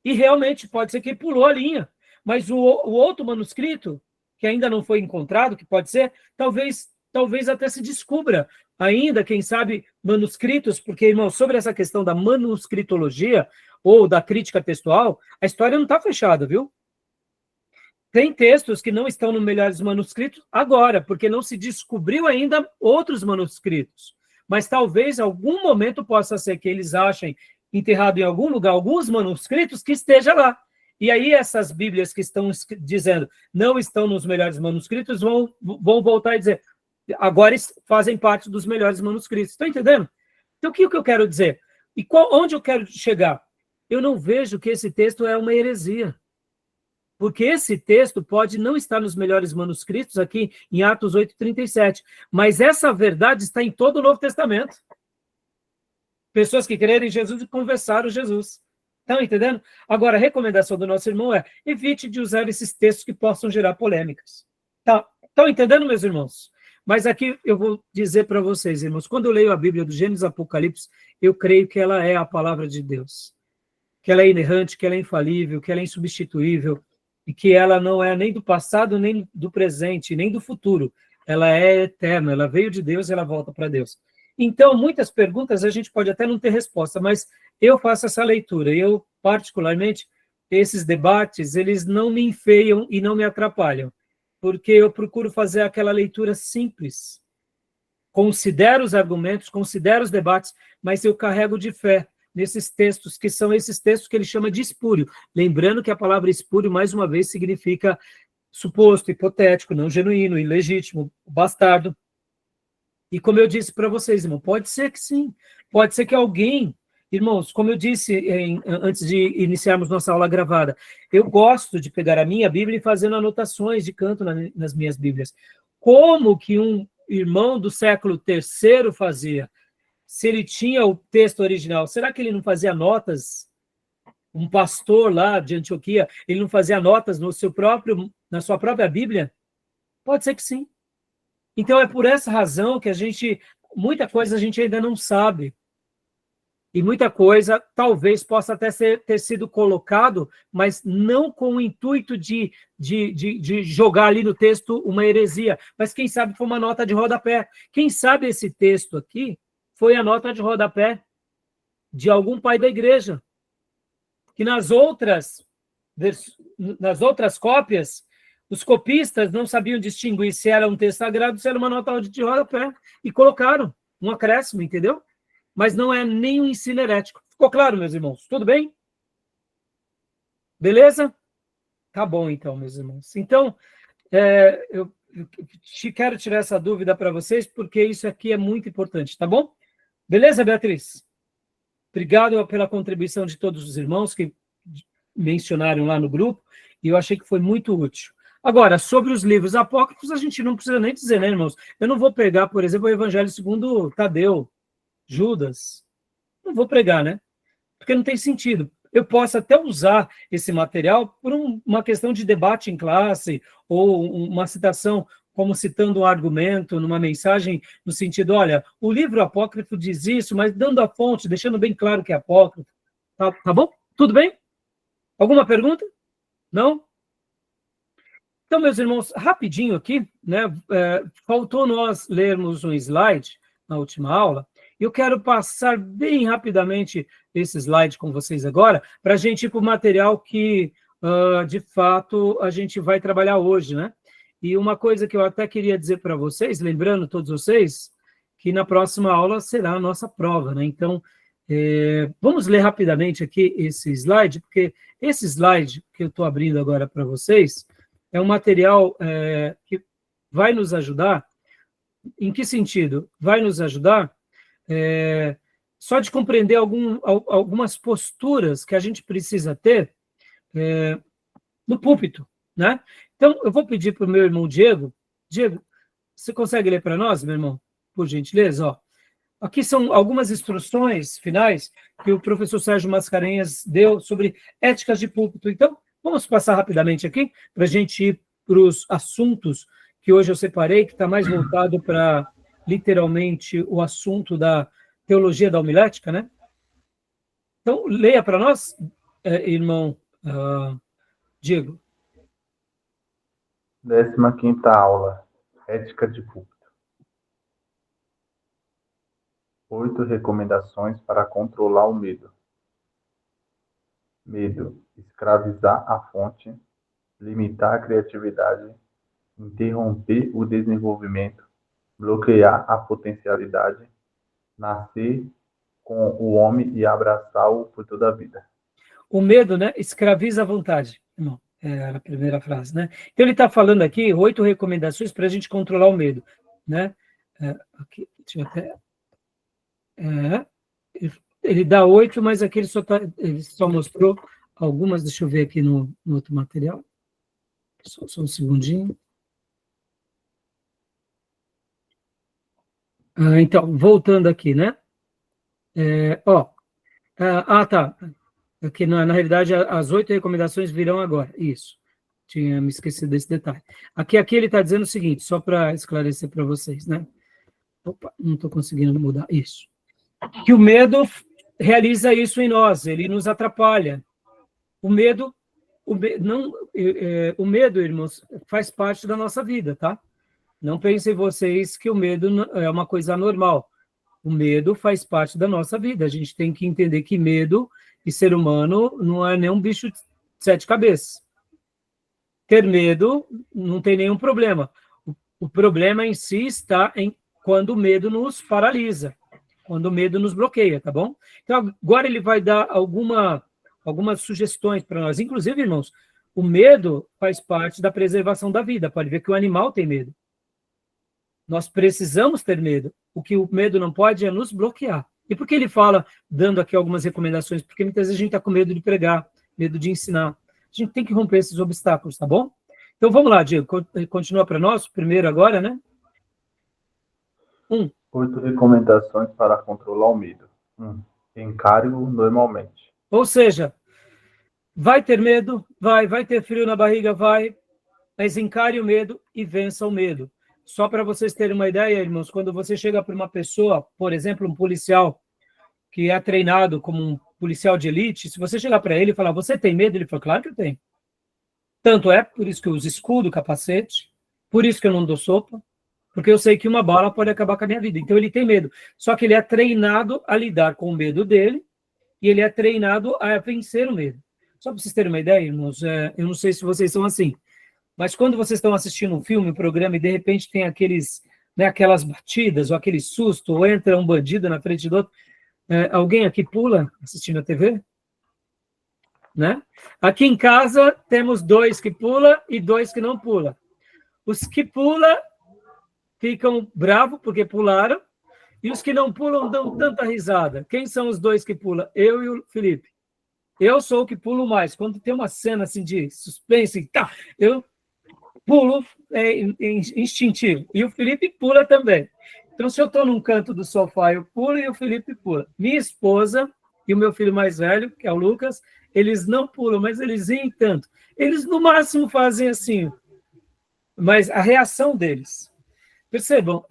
E realmente pode ser que ele pulou a linha. Mas o outro manuscrito, que ainda não foi encontrado, que pode ser, talvez até se descubra ainda, quem sabe, manuscritos, porque, irmão, sobre essa questão da manuscritologia ou da crítica textual, a história não está fechada, viu? Tem textos que não estão nos melhores manuscritos agora, porque não se descobriu ainda outros manuscritos. Mas talvez, em algum momento, possa ser que eles achem enterrado em algum lugar alguns manuscritos que esteja lá. E aí essas Bíblias que estão dizendo não estão nos melhores manuscritos vão voltar a dizer agora fazem parte dos melhores manuscritos. Estão entendendo? Então, o que eu quero dizer? E onde eu quero chegar? Eu não vejo que esse texto é uma heresia. Porque esse texto pode não estar nos melhores manuscritos aqui em Atos 8:37, mas essa verdade está em todo o Novo Testamento. Pessoas que creram em Jesus e conversaram Jesus. Estão entendendo? Agora, a recomendação do nosso irmão é evite de usar esses textos que possam gerar polêmicas. Tá? Estão entendendo, meus irmãos? Mas aqui eu vou dizer para vocês, irmãos, quando eu leio a Bíblia do Gênesis e Apocalipse, eu creio que ela é a palavra de Deus, que ela é inerrante, que ela é infalível, que ela é insubstituível, e que ela não é nem do passado, nem do presente, nem do futuro. Ela é eterna, ela veio de Deus e ela volta para Deus. Então, muitas perguntas a gente pode até não ter resposta, mas eu faço essa leitura, e eu, particularmente, esses debates, eles não me enfeiam e não me atrapalham, porque eu procuro fazer aquela leitura simples. Considero os argumentos, considero os debates, mas eu carrego de fé nesses textos, que são esses textos que ele chama de espúrio. Lembrando que a palavra espúrio, mais uma vez, significa suposto, hipotético, não genuíno, ilegítimo, bastardo. E como eu disse para vocês, irmão, pode ser que sim, pode ser que alguém, irmãos, como eu disse antes de iniciarmos nossa aula gravada, eu gosto de pegar a minha Bíblia e fazendo anotações de canto nas minhas Bíblias. Como que um irmão do século III fazia? Se ele tinha o texto original, será que ele não fazia notas? Um pastor lá de Antioquia, ele não fazia notas na sua própria Bíblia? Pode ser que sim. Então é por essa razão que muita coisa a gente ainda não sabe. E muita coisa talvez possa até ter sido colocado, mas não com o intuito de jogar ali no texto uma heresia. Mas quem sabe foi uma nota de rodapé. Quem sabe esse texto aqui foi a nota de rodapé de algum pai da igreja, que nas outras cópias, os copistas não sabiam distinguir se era um texto sagrado, se era uma nota de rodapé, e colocaram um acréscimo, entendeu? Mas não é nem um ensino herético. Ficou claro, meus irmãos? Tudo bem? Beleza? Tá bom, então, meus irmãos. Então, eu quero tirar essa dúvida para vocês, porque isso aqui é muito importante, tá bom? Beleza, Beatriz? Obrigado pela contribuição de todos os irmãos que mencionaram lá no grupo, e eu achei que foi muito útil. Agora, sobre os livros apócrifos, a gente não precisa nem dizer, né, irmãos? Eu não vou pegar, por exemplo, o Evangelho segundo Tadeu, Judas. Não vou pregar, né? Porque não tem sentido. Eu posso até usar esse material por uma questão de debate em classe, ou uma citação como citando um argumento numa mensagem, no sentido, olha, o livro apócrifo diz isso, mas dando a fonte, deixando bem claro que é apócrifo. Tá bom? Tudo bem? Alguma pergunta? Não? Então, meus irmãos, rapidinho aqui, né? Faltou nós lermos um slide na última aula, e eu quero passar bem rapidamente esse slide com vocês agora, para a gente ir para o material que, de fato, a gente vai trabalhar hoje, né? E uma coisa que eu até queria dizer para vocês, lembrando todos vocês, que na próxima aula será a nossa prova, né? Então, vamos ler rapidamente aqui esse slide, porque esse slide que eu estou abrindo agora para vocês é um material que vai nos ajudar. Em que sentido? Vai nos ajudar só de compreender algumas posturas que a gente precisa ter no púlpito, né? Então, eu vou pedir para o meu irmão Diego. Diego, você consegue ler para nós, meu irmão? Por gentileza, ó. Aqui são algumas instruções finais que o professor Sérgio Mascarenhas deu sobre éticas de púlpito. Então, vamos passar rapidamente aqui para a gente ir para os assuntos que hoje eu separei, que está mais voltado para, literalmente, o assunto da teologia da homilética, né? Então, leia para nós, irmão Diego. 15ª aula, Ética de Púlpito. 8 recomendações para controlar o medo. Medo: escravizar a fonte, limitar a criatividade, interromper o desenvolvimento, bloquear a potencialidade, nascer com o homem e abraçá-lo por toda a vida. O medo, né, escraviza a vontade. Não, é a primeira frase, né? Então, ele está falando aqui 8 recomendações para a gente controlar o medo, né? Aqui, deixa eu até... ele dá 8, mas aqui ele só mostrou algumas. Deixa eu ver aqui no outro material. Só um segundinho. Então, voltando aqui, né? Tá. Aqui, na realidade, as 8 recomendações virão agora. Isso. Tinha me esquecido desse detalhe. Aqui ele está dizendo o seguinte, só para esclarecer para vocês, né? Opa, não estou conseguindo mudar isso. Que o medo realiza isso em nós, ele nos atrapalha. O medo, irmãos, faz parte da nossa vida, tá? Não pensem vocês que o medo é uma coisa anormal. O medo faz parte da nossa vida. A gente tem que entender que medo e ser humano não é nem um bicho de 7 cabeças. Ter medo não tem nenhum problema. O problema em si está em quando o medo nos paralisa, quando o medo nos bloqueia, tá bom? Então, agora ele vai dar algumas sugestões para nós. Inclusive, irmãos, o medo faz parte da preservação da vida. Pode ver que o animal tem medo. Nós precisamos ter medo. O que o medo não pode é nos bloquear. E por que ele fala, dando aqui algumas recomendações? Porque muitas vezes a gente está com medo de pregar, medo de ensinar. A gente tem que romper esses obstáculos, tá bom? Então vamos lá, Diego, continua para nós, primeiro agora, né? 8 recomendações para controlar o medo. Encare-o normalmente. Ou seja, vai ter medo? Vai ter frio na barriga? Vai. Mas encare o medo e vença o medo. Só para vocês terem uma ideia, irmãos, quando você chega para uma pessoa, por exemplo, um policial que é treinado como um policial de elite, se você chegar para ele e falar, você tem medo? Ele fala, claro que eu tenho. Tanto é, por isso que eu uso escudo, capacete, por isso que eu não dou sopa, porque eu sei que uma bala pode acabar com a minha vida. Então ele tem medo. Só que ele é treinado a lidar com o medo dele e ele é treinado a vencer o medo. Só para vocês terem uma ideia, irmãos, eu não sei se vocês são assim, mas quando vocês estão assistindo um filme, um programa, e de repente tem aquelas batidas, ou aquele susto, ou entra um bandido na frente do outro, alguém aqui pula assistindo a TV? Né? Aqui em casa temos 2 que pulam e 2 que não pulam. Os que pulam ficam bravos porque pularam, e os que não pulam dão tanta risada. Quem são os 2 que pulam? Eu e o Felipe. Eu sou o que pulo mais. Quando tem uma cena assim de suspense, eu pulo instintivo. E o Felipe pula também. Então, se eu estou num canto do sofá, eu pulo e o Felipe pula. Minha esposa e o meu filho mais velho, que é o Lucas, eles não pulam, mas eles riem tanto. Eles, no máximo, fazem assim. Mas a reação deles... Percebam,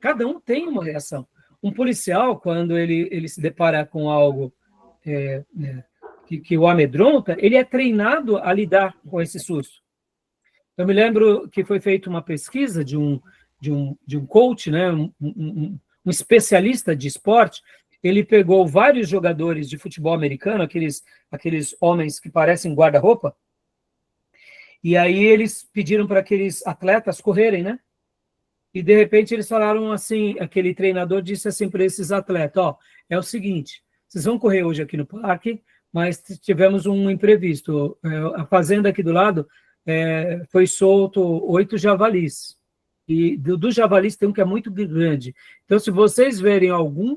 cada um tem uma reação. Um policial, quando ele se depara com algo que o amedronta, ele é treinado a lidar com esse susto. Eu me lembro que foi feita uma pesquisa de um coach, né, um especialista de esporte. Ele pegou vários jogadores de futebol americano, aqueles homens que parecem guarda-roupa, e aí eles pediram para aqueles atletas correrem, né? E, de repente, eles falaram assim, aquele treinador disse assim para esses atletas, é o seguinte, vocês vão correr hoje aqui no parque, mas tivemos um imprevisto. A fazenda aqui do lado foi solto 8 javalis. E dos javalis tem um que é muito grande. Então, se vocês verem algum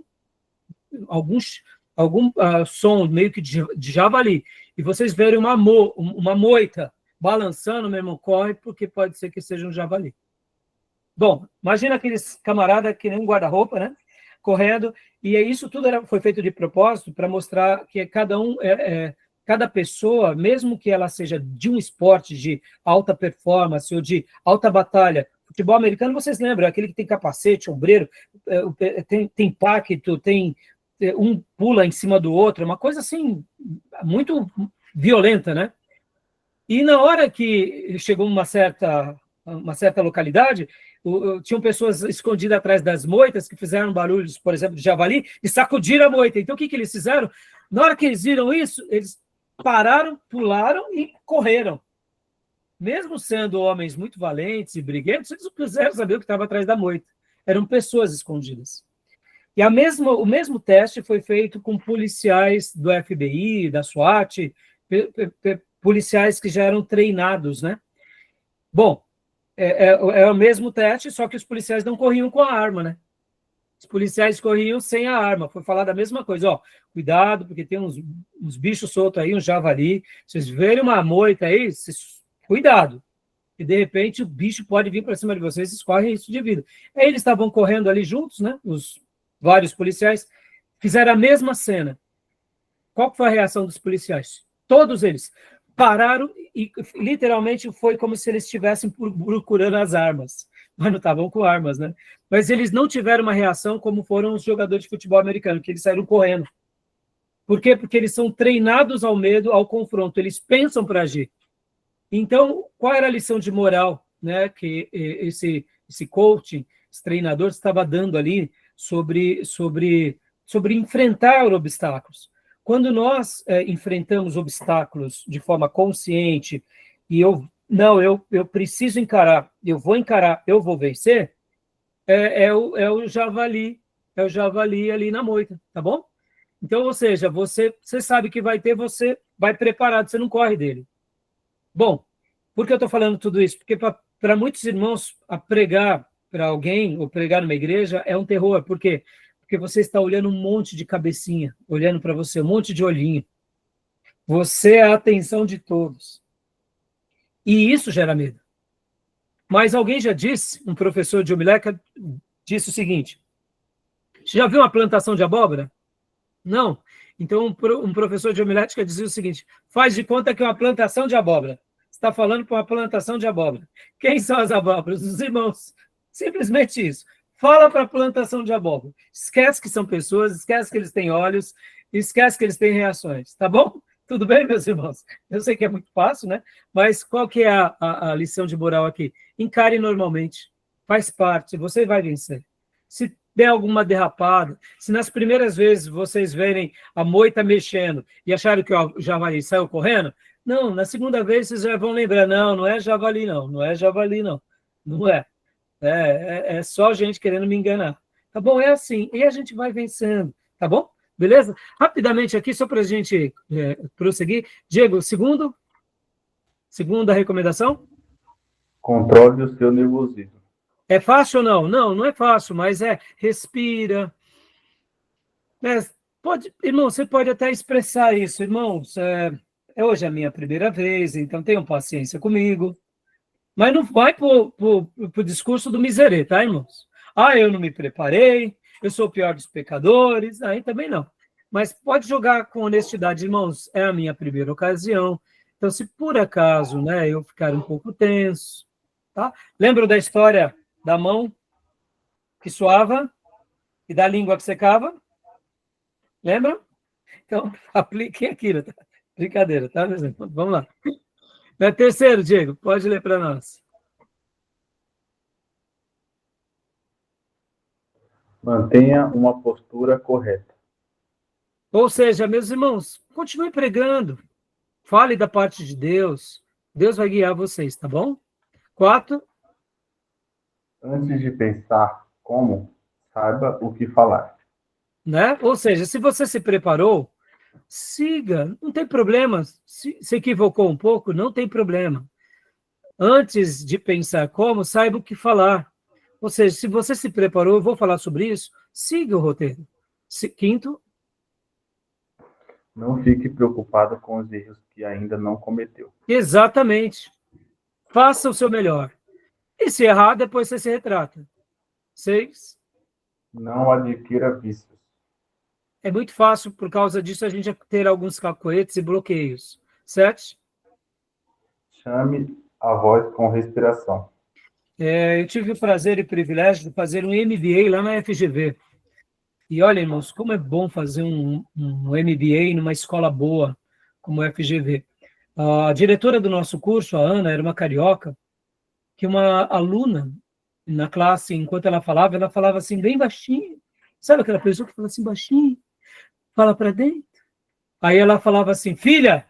som meio que de javali, e vocês verem uma moita balançando, meu irmão, corre, porque pode ser que seja um javali. Bom, imagina aqueles camaradas que nem um guarda-roupa, né? Correndo, e isso tudo foi feito de propósito para mostrar que cada pessoa, mesmo que ela seja de um esporte de alta performance ou de alta batalha, futebol americano, vocês lembram, aquele que tem capacete, ombreiro, tem pacto, tem um pula em cima do outro, uma coisa assim, muito violenta, né? E na hora que chegou uma certa localidade, tinham pessoas escondidas atrás das moitas que fizeram barulhos, por exemplo, de javali, e sacudiram a moita. Então, o que eles fizeram? Na hora que eles viram isso, eles pararam, pularam e correram. Mesmo sendo homens muito valentes e briguentos, eles não quiseram saber o que estava atrás da moita. Eram pessoas escondidas. E o mesmo teste foi feito com policiais do FBI, da SWAT, policiais que já eram treinados, né? Bom, é o mesmo teste, só que os policiais não corriam com a arma, né? Os policiais corriam sem a arma. Foi falado a mesma coisa, cuidado, porque tem uns bichos soltos aí, um javali. Se vocês verem uma moita aí, cuidado. E, de repente, o bicho pode vir para cima de vocês, vocês correm risco de vida. Aí eles estavam correndo ali juntos, né? Os vários policiais fizeram a mesma cena. Qual foi a reação dos policiais? Todos eles pararam e literalmente foi como se eles estivessem procurando as armas, mas não estavam com armas, né? Mas eles não tiveram uma reação como foram os jogadores de futebol americano, que eles saíram correndo. Por quê? Porque eles são treinados ao medo, ao confronto, eles pensam para agir. Então, qual era a lição de moral, né, que esse coaching, esse treinador estava dando ali sobre enfrentar obstáculos? Quando nós enfrentamos obstáculos de forma consciente e eu preciso encarar, eu vou vencer, é o javali ali na moita, tá bom? Então, ou seja, você sabe que vai ter, você vai preparado, você não corre dele. Bom, por que eu estou falando tudo isso? Porque para muitos irmãos, a pregar para alguém, ou pregar numa igreja, é um terror. Por quê? Porque você está olhando um monte de cabecinha, olhando para você, um monte de olhinho. Você é a atenção de todos. E isso gera medo. Mas alguém já disse, um professor de homilética disse o seguinte: você já viu uma plantação de abóbora? Não. Então, um professor de homilética dizia o seguinte: faz de conta que é uma plantação de abóbora. Você está falando para uma plantação de abóbora. Quem são as abóboras? Os irmãos. Simplesmente isso. Fala para a plantação de abóbora. Esquece que são pessoas, esquece que eles têm olhos, esquece que eles têm reações. Tá bom? Tudo bem, meus irmãos? Eu sei que é muito fácil, né? Mas qual que é a lição de moral aqui? Encare normalmente. Faz parte. Você vai vencer. Se der alguma derrapada, se nas primeiras vezes vocês verem a moita mexendo e acharam que o javali saiu correndo, não, na segunda vez vocês já vão lembrar, não é javali não, não é javali não, não é. É só gente querendo me enganar. Tá bom? É assim, e a gente vai vencendo, tá bom? Beleza? Rapidamente aqui, só para a gente prosseguir. Diego, segunda recomendação? Controle o seu nervosismo. É fácil ou não? Não, não é fácil, mas respira. Irmão, você pode até expressar isso. Irmãos, hoje é a minha primeira vez, então tenham paciência comigo. Mas não vai para o discurso do miserê, tá, irmãos? Eu não me preparei, eu sou o pior dos pecadores, aí também não. Mas pode jogar com honestidade, irmãos, é a minha primeira ocasião. Então, se por acaso, né, eu ficar um pouco tenso, tá? Lembra da história da mão que suava e da língua que secava? Lembra? Então, apliquem aquilo, tá? Brincadeira, tá? Vamos lá. Terceiro, Diego, pode ler para nós. Mantenha uma postura correta. Ou seja, meus irmãos, continue pregando. Fale da parte de Deus. Deus vai guiar vocês, tá bom? 4. Antes de pensar como, saiba o que falar. Né? Ou seja, se você se preparou, siga, não tem problema. Se equivocou um pouco, não tem problema. Antes de pensar como, saiba o que falar. Ou seja, se você se preparou, eu vou falar sobre isso, siga o roteiro. 5. Não fique preocupado com os erros que ainda não cometeu. Exatamente. Faça o seu melhor. E se errar, depois você se retrata. 6. Não adquira vícios. É muito fácil, por causa disso, a gente ter alguns cacoetes e bloqueios. 7. Chame a voz com respiração. Eu tive o prazer e privilégio de fazer um MBA lá na FGV. E olha, irmãos, como é bom fazer um MBA numa escola boa, como a FGV. A diretora do nosso curso, a Ana, era uma carioca, que uma aluna na classe, enquanto ela falava assim, bem baixinho. Sabe aquela pessoa que fala assim, baixinho? Fala para dentro. Aí ela falava assim, filha,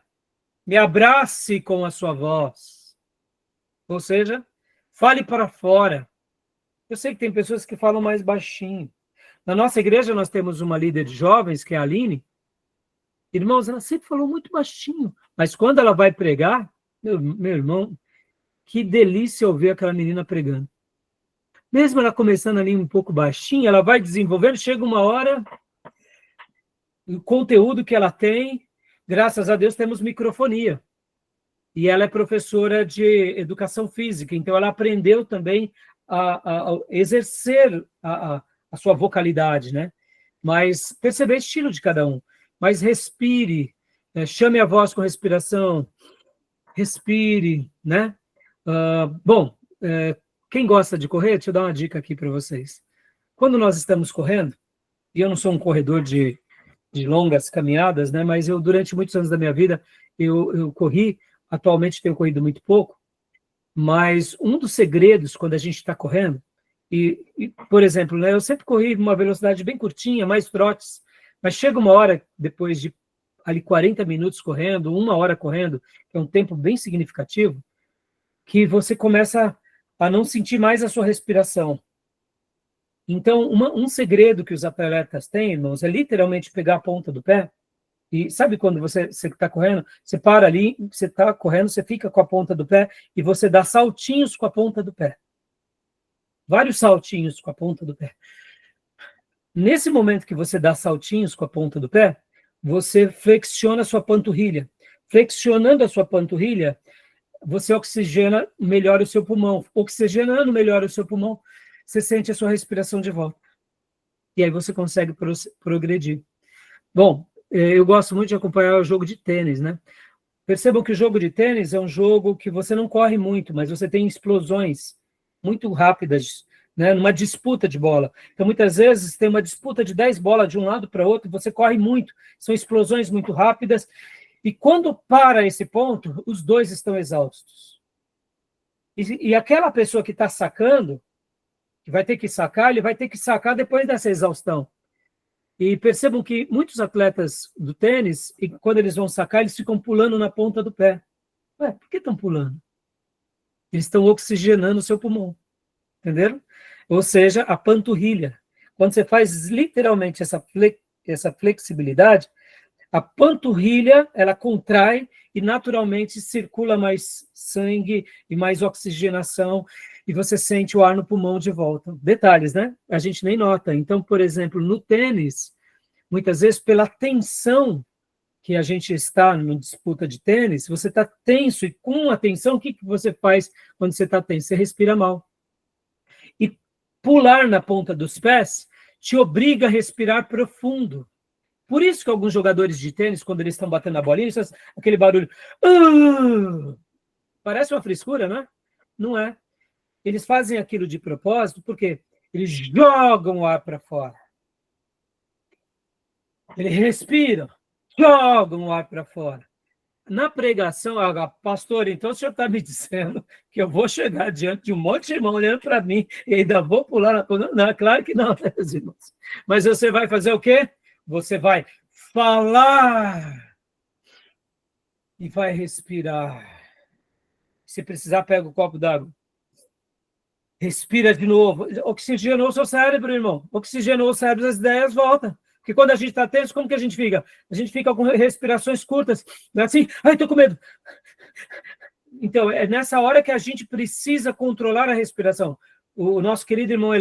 me abrace com a sua voz. Ou seja, fale para fora. Eu sei que tem pessoas que falam mais baixinho. Na nossa igreja, nós temos uma líder de jovens, que é a Aline. Irmãos, ela sempre falou muito baixinho. Mas quando ela vai pregar, meu irmão, que delícia ouvir aquela menina pregando. Mesmo ela começando ali um pouco baixinha, ela vai desenvolvendo, chega uma hora, o conteúdo que ela tem, graças a Deus temos microfonia. E ela é professora de educação física, então ela aprendeu também a exercer a sua vocalidade, né? Mas perceber o estilo de cada um. Mas respire, chame a voz com respiração, respire, né? Bom, quem gosta de correr, deixa eu dar uma dica aqui para vocês. Quando nós estamos correndo, e eu não sou um corredor de longas caminhadas, né? Mas eu, durante muitos anos da minha vida, eu corri, atualmente tenho corrido muito pouco, mas um dos segredos quando a gente está correndo, por exemplo, né, eu sempre corri uma velocidade bem curtinha, mais trotes, mas chega uma hora, depois de ali 40 minutos correndo, 1 hora correndo, que é um tempo bem significativo, que você começa a não sentir mais a sua respiração. Então, um segredo que os atletas têm, irmãos, é literalmente pegar a ponta do pé. E sabe quando você está correndo, você para ali, você está correndo, você fica com a ponta do pé e você dá saltinhos com a ponta do pé. Vários saltinhos com a ponta do pé. Nesse momento que você dá saltinhos com a ponta do pé, você flexiona a sua panturrilha. Flexionando a sua panturrilha, você oxigena melhor o seu pulmão. Oxigenando melhor o seu pulmão, você sente a sua respiração de volta. E aí você consegue progredir. Bom, eu gosto muito de acompanhar o jogo de tênis, né? Percebam que o jogo de tênis é um jogo que você não corre muito, mas você tem explosões muito rápidas, né? Numa disputa de bola. Então, muitas vezes, tem uma disputa de 10 bolas de um lado para o outro, e você corre muito. São explosões muito rápidas. E quando para esse ponto, os dois estão exaustos. E aquela pessoa que está sacando, que vai ter que sacar, ele vai ter que sacar depois dessa exaustão. E percebam que muitos atletas do tênis, quando eles vão sacar, eles ficam pulando na ponta do pé. Ué, por que estão pulando? Eles estão oxigenando o seu pulmão. Entenderam? Ou seja, a panturrilha. Quando você faz literalmente essa flexibilidade, a panturrilha, ela contrai e naturalmente circula mais sangue e mais oxigenação e você sente o ar no pulmão de volta. Detalhes, né? A gente nem nota. Então, por exemplo, no tênis, muitas vezes pela tensão que a gente está numa disputa de tênis, você está tenso e com a tensão, o que você faz quando você está tenso? Você respira mal. E pular na ponta dos pés te obriga a respirar profundo. Por isso que alguns jogadores de tênis, quando eles estão batendo a bolinha, faz aquele barulho. Parece uma frescura, né? Não é. Eles fazem aquilo de propósito porque eles jogam o ar para fora. Eles respiram, jogam o ar para fora. Na pregação, pastor, então o senhor está me dizendo que eu vou chegar diante de um monte de irmão olhando para mim e ainda vou pular na ponta? Não, claro que não, meus irmãos. Mas você vai fazer o quê? Você vai falar e vai respirar. Se precisar, pega o copo d'água. Respira de novo. Oxigenou o seu cérebro, irmão. Oxigenou o cérebro, as ideias voltam. Porque quando a gente está tenso, como que a gente fica? A gente fica com respirações curtas. Não é assim? Ai, estou com medo. Então, é nessa hora que a gente precisa controlar a respiração. O nosso querido irmão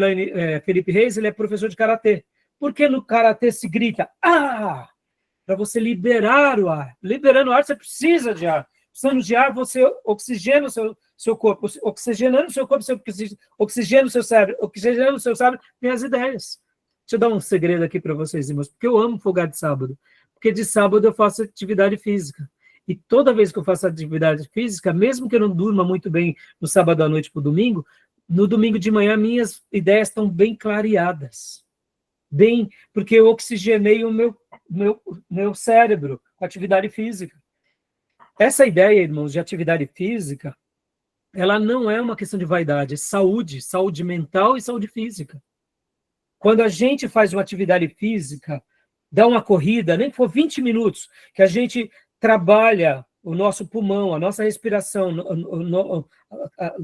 Felipe Reis, ele é professor de karatê. Por que no karatê se grita? Para você liberar o ar. Liberando o ar, você precisa de ar. Precisando de ar, você oxigena o seu corpo. Oxigenando o seu corpo, você oxigena o seu cérebro. Oxigenando o seu cérebro, tem as ideias. Deixa eu dar um segredo aqui para vocês, irmãos. Porque eu amo folgar de sábado. Porque de sábado eu faço atividade física. E toda vez que eu faço atividade física, mesmo que eu não durma muito bem no sábado à noite para o domingo, no domingo de manhã minhas ideias estão bem clareadas. Bem, porque eu oxigenei o meu cérebro com atividade física. Essa ideia, irmãos, de atividade física, ela não é uma questão de vaidade, é saúde mental e saúde física. Quando a gente faz uma atividade física, dá uma corrida, nem que for 20 minutos, que a gente trabalha o nosso pulmão, a nossa respiração,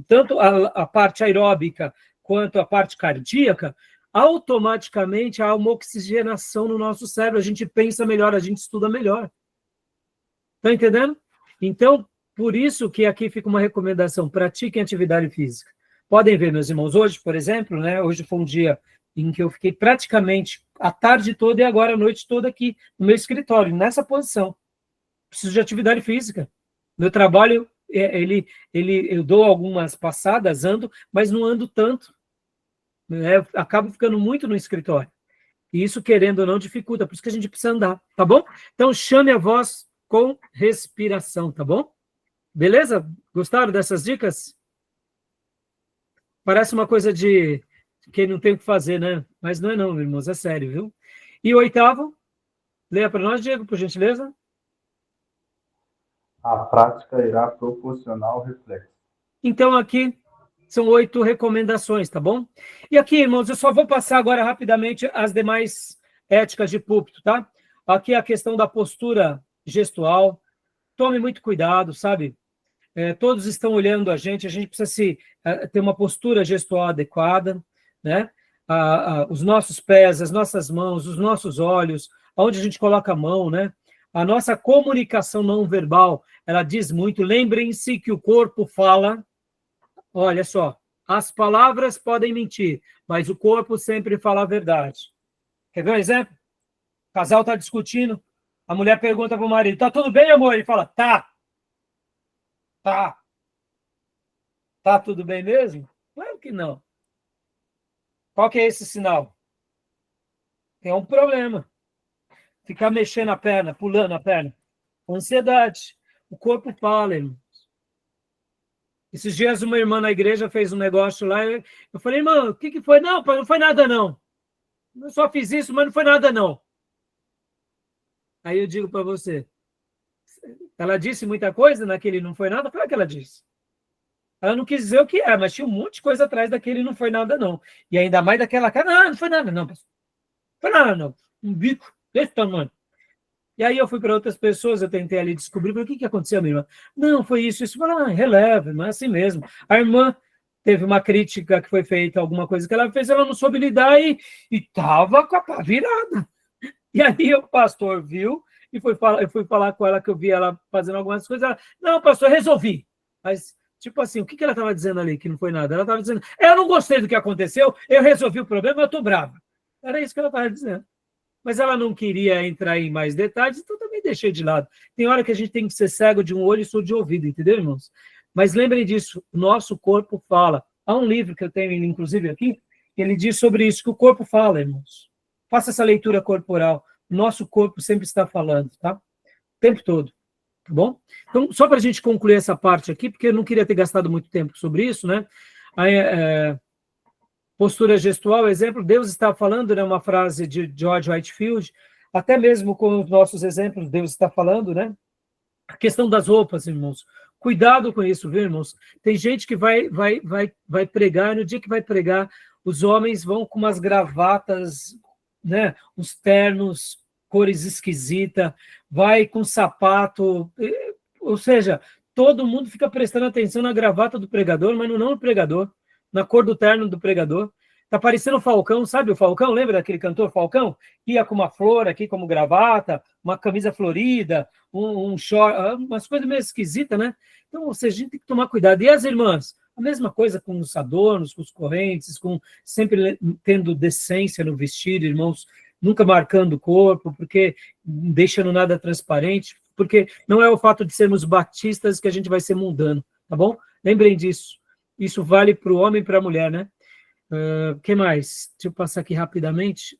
tanto a parte aeróbica quanto a parte cardíaca, automaticamente há uma oxigenação no nosso cérebro, a gente pensa melhor, a gente estuda melhor. Está entendendo? Então, por isso que aqui fica uma recomendação, pratiquem atividade física. Podem ver, meus irmãos, hoje, por exemplo, né, hoje foi um dia em que eu fiquei praticamente a tarde toda e agora a noite toda aqui no meu escritório, nessa posição. Preciso de atividade física. Meu trabalho, eu dou algumas passadas, ando, mas não ando tanto. Né? Acabo ficando muito no escritório. E isso, querendo ou não, dificulta. Por isso que a gente precisa andar, tá bom? Então, chame a voz com respiração, tá bom? Beleza? Gostaram dessas dicas? Parece uma coisa de quem não tem o que fazer, né? Mas não é não, irmãos, é sério, viu? E o oitavo, leia para nós, Diego, por gentileza. A prática irá proporcionar o reflexo. Então, aqui são 8 recomendações, tá bom? E aqui, irmãos, eu só vou passar agora rapidamente as demais éticas de púlpito, tá? Aqui a questão da postura gestual. Tome muito cuidado, sabe? Todos estão olhando a gente precisa ter uma postura gestual adequada, né? Os nossos pés, as nossas mãos, os nossos olhos, onde a gente coloca a mão, né? A nossa comunicação não verbal, ela diz muito. Lembrem-se que o corpo fala. Olha só, as palavras podem mentir, mas o corpo sempre fala a verdade. Quer ver um exemplo? O casal está discutindo, a mulher pergunta para o marido, tá tudo bem, amor? Ele fala, tá. Tá. Tá tudo bem mesmo? Claro que não. Qual que é esse sinal? Tem um problema. Ficar mexendo a perna, pulando a perna. Ansiedade. O corpo fala, irmão. Esses dias uma irmã na igreja fez um negócio lá, eu falei, irmã, o que foi? Não, pai, não foi nada não. Eu só fiz isso, mas não foi nada não. Aí eu digo para você, ela disse muita coisa naquele não foi nada? Claro que ela disse. Ela não quis dizer o que é, mas tinha um monte de coisa atrás daquele não foi nada não. E ainda mais daquela cara, não foi nada não, pessoal. Não foi nada não. Um bico desse tamanho. E aí eu fui para outras pessoas, eu tentei ali descobrir, o que aconteceu, minha irmã? Não, foi isso. Eu falei, releve, não é assim mesmo. A irmã teve uma crítica que foi feita, alguma coisa que ela fez, ela não soube lidar e estava com a pá virada. E aí o pastor viu e eu fui falar com ela que eu vi ela fazendo algumas coisas. Ela, não, pastor, resolvi. Mas, tipo assim, o que ela estava dizendo ali que não foi nada? Ela estava dizendo, eu não gostei do que aconteceu, eu resolvi o problema, eu estou brava. Era isso que ela estava dizendo. Mas ela não queria entrar em mais detalhes, então também deixei de lado. Tem hora que a gente tem que ser cego de um olho e surdo de ouvido, entendeu, irmãos? Mas lembrem disso, o nosso corpo fala. Há um livro que eu tenho, inclusive, aqui, que ele diz sobre isso, que o corpo fala, irmãos. Faça essa leitura corporal. O nosso corpo sempre está falando, tá? O tempo todo, tá bom? Então, só para a gente concluir essa parte aqui, porque eu não queria ter gastado muito tempo sobre isso, né? Postura gestual, exemplo, Deus está falando, né, uma frase de George Whitefield, até mesmo com os nossos exemplos, Deus está falando, né? A questão das roupas, irmãos. Cuidado com isso, viu, irmãos? Tem gente que vai pregar, e no dia que vai pregar, os homens vão com umas gravatas, né, uns ternos, cores esquisitas, vai com sapato, ou seja, todo mundo fica prestando atenção na gravata do pregador, mas não no pregador, na cor do terno do pregador. Tá parecendo o Falcão, sabe o Falcão? Lembra daquele cantor Falcão? Ia com uma flor aqui como gravata, uma camisa florida, um short, umas coisas meio esquisitas, né? Então, ou seja, a gente tem que tomar cuidado. E as irmãs? A mesma coisa com os adornos, com os correntes, com sempre tendo decência no vestido, irmãos, nunca marcando o corpo, porque deixando nada transparente, porque não é o fato de sermos batistas que a gente vai ser mundano, tá bom? Lembrem disso. Isso vale para o homem e para a mulher, né? Que mais? Deixa eu passar aqui rapidamente.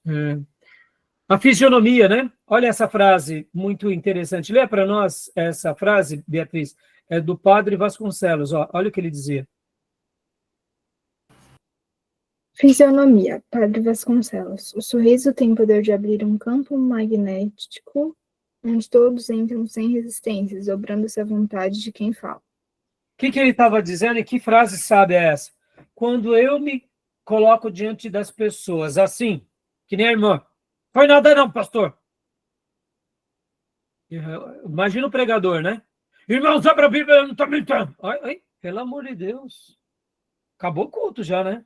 A fisionomia, né? Olha essa frase muito interessante. Lê para nós essa frase, Beatriz, é do padre Vasconcelos. Ó, olha o que ele dizia. Fisionomia, Padre Vasconcelos. O sorriso tem poder de abrir um campo magnético onde todos entram sem resistências, dobrando-se à vontade de quem fala. O que ele estava dizendo e que frase sabe é essa? Quando eu me coloco diante das pessoas, assim, que nem a irmã, foi nada não, pastor. Imagina o pregador, né? Irmãos, abre a Bíblia, não está gritando. Ai, pelo amor de Deus. Acabou o culto já, né?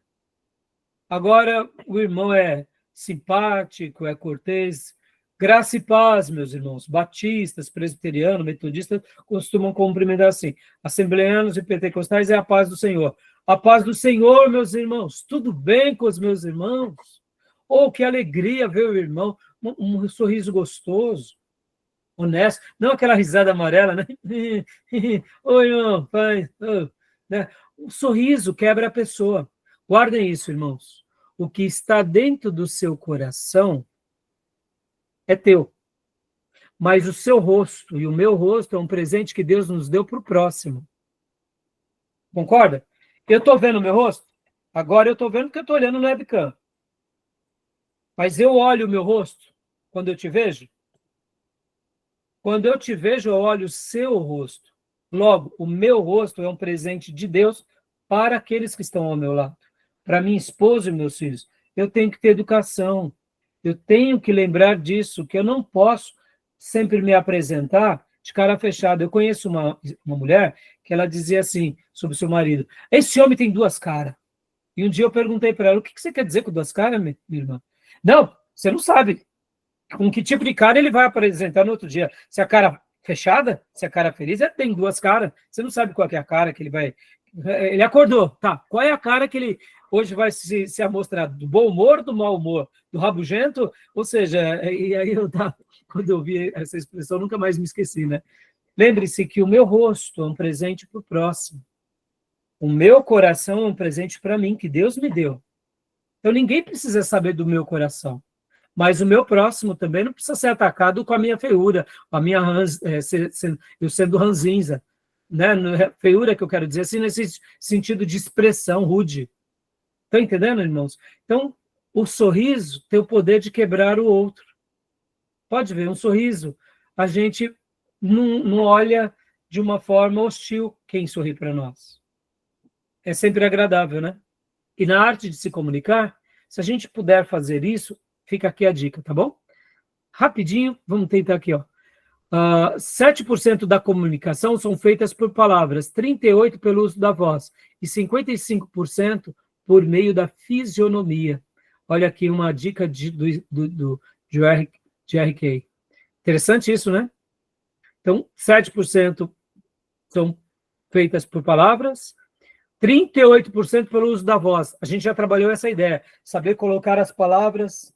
Agora, o irmão é simpático, é cortês. Graça e paz, meus irmãos. Batistas, presbiterianos, metodistas costumam cumprimentar assim. Assembleanos e pentecostais é a paz do Senhor. A paz do Senhor, meus irmãos. Tudo bem com os meus irmãos? Oh, que alegria ver o irmão. Um sorriso gostoso, honesto. Não aquela risada amarela, né? Oi, irmão, pai. Oh, né? O sorriso quebra a pessoa. Guardem isso, irmãos. O que está dentro do seu coração é teu. Mas o seu rosto e o meu rosto é um presente que Deus nos deu para o próximo. Concorda? Eu estou vendo o meu rosto? Agora eu estou vendo porque eu estou olhando no webcam. Mas eu olho o meu rosto quando eu te vejo? Quando eu te vejo, eu olho o seu rosto. Logo, o meu rosto é um presente de Deus para aqueles que estão ao meu lado. Para minha esposa e meus filhos. Eu tenho que ter educação. Eu tenho que lembrar disso, que eu não posso sempre me apresentar de cara fechada. Eu conheço uma mulher que ela dizia assim sobre o seu marido: esse homem tem duas caras. E um dia eu perguntei para ela: o que você quer dizer com duas caras, minha irmã? Não, você não sabe com que tipo de cara ele vai apresentar no outro dia. Se a cara fechada, se a cara feliz, ele tem duas caras. Você não sabe qual é a cara que ele vai... Ele acordou, tá? Qual é a cara que ele hoje vai se amostrar? Do bom humor, do mau humor, do rabugento? Ou seja, e aí quando eu vi essa expressão, nunca mais me esqueci, né? Lembre-se que o meu rosto é um presente para o próximo. O meu coração é um presente para mim, que Deus me deu. Então ninguém precisa saber do meu coração. Mas o meu próximo também não precisa ser atacado com a minha feiura, com a minha eu sendo ranzinza. Né? Feiura que eu quero dizer assim, nesse sentido de expressão rude. Estão entendendo, irmãos? Então, o sorriso tem o poder de quebrar o outro. Pode ver, um sorriso, a gente não olha de uma forma hostil quem sorri para nós. É sempre agradável, né? E na arte de se comunicar, se a gente puder fazer isso, fica aqui a dica, tá bom? Rapidinho, vamos tentar aqui, ó. 7% da comunicação são feitas por palavras, 38% pelo uso da voz e 55% por meio da fisionomia. Olha aqui uma dica do GRK. Interessante isso, né? Então, 7% são feitas por palavras, 38% pelo uso da voz. A gente já trabalhou essa ideia, saber colocar as palavras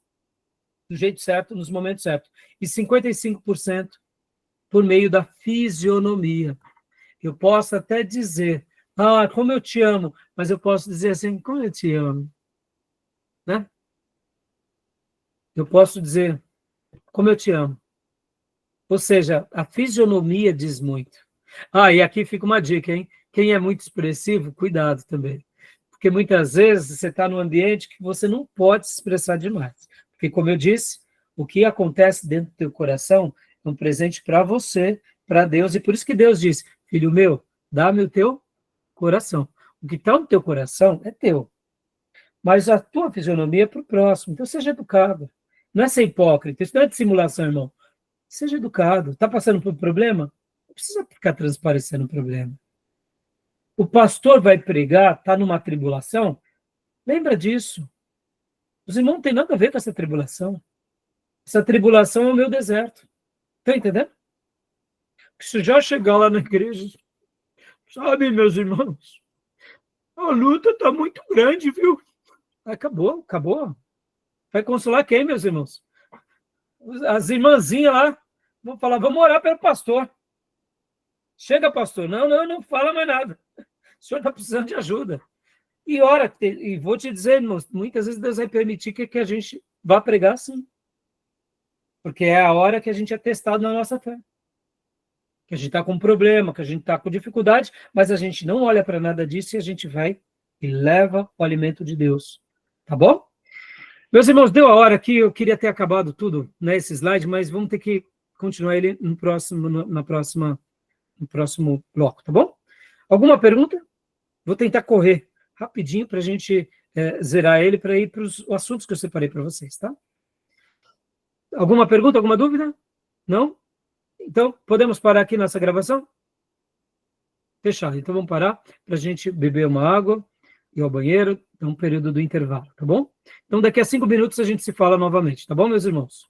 do jeito certo, nos momentos certos. E 55% por meio da fisionomia. Eu posso até dizer, como eu te amo, mas eu posso dizer assim, como eu te amo. Né? Eu posso dizer, como eu te amo. Ou seja, a fisionomia diz muito. E aqui fica uma dica, hein? Quem é muito expressivo, cuidado também. Porque muitas vezes você está num ambiente que você não pode se expressar demais. Porque, como eu disse, o que acontece dentro do teu coração é um presente para você, para Deus, e por isso que Deus diz, filho meu, dá-me o teu coração. O que está no teu coração é teu. Mas a tua fisionomia é para o próximo. Então, seja educado. Não é ser hipócrita, isso não é dissimulação, irmão. Seja educado. Está passando por um problema? Não precisa ficar transparecendo o problema. O pastor vai pregar, está numa tribulação? Lembra disso. Os irmãos não têm nada a ver com essa tribulação. Essa tribulação é o meu deserto. Está entendendo? Se já chegar lá na igreja, sabe, meus irmãos, a luta está muito grande, viu? Acabou. Vai consolar quem, meus irmãos? As irmãzinhas lá vão falar, vamos orar pelo pastor. Chega, pastor. Não fala mais nada. O senhor está precisando de ajuda. E ora, e vou te dizer, irmãos, muitas vezes Deus vai permitir que a gente vá pregar sim. Porque é a hora que a gente é testado na nossa fé. Que a gente está com problema, que a gente está com dificuldade, mas a gente não olha para nada disso e a gente vai e leva o alimento de Deus. Tá bom? Meus irmãos, deu a hora aqui, eu queria ter acabado tudo nesse slide, mas vamos ter que continuar ele no próximo bloco, tá bom? Alguma pergunta? Vou tentar correr rapidinho para a gente zerar ele, para ir para os assuntos que eu separei para vocês, tá? Alguma pergunta, alguma dúvida? Não? Então, podemos parar aqui nossa gravação? Fechado. Então, vamos parar para a gente beber uma água, ir ao banheiro, é um período do intervalo, tá bom? Então, daqui a 5 minutos a gente se fala novamente, tá bom, meus irmãos?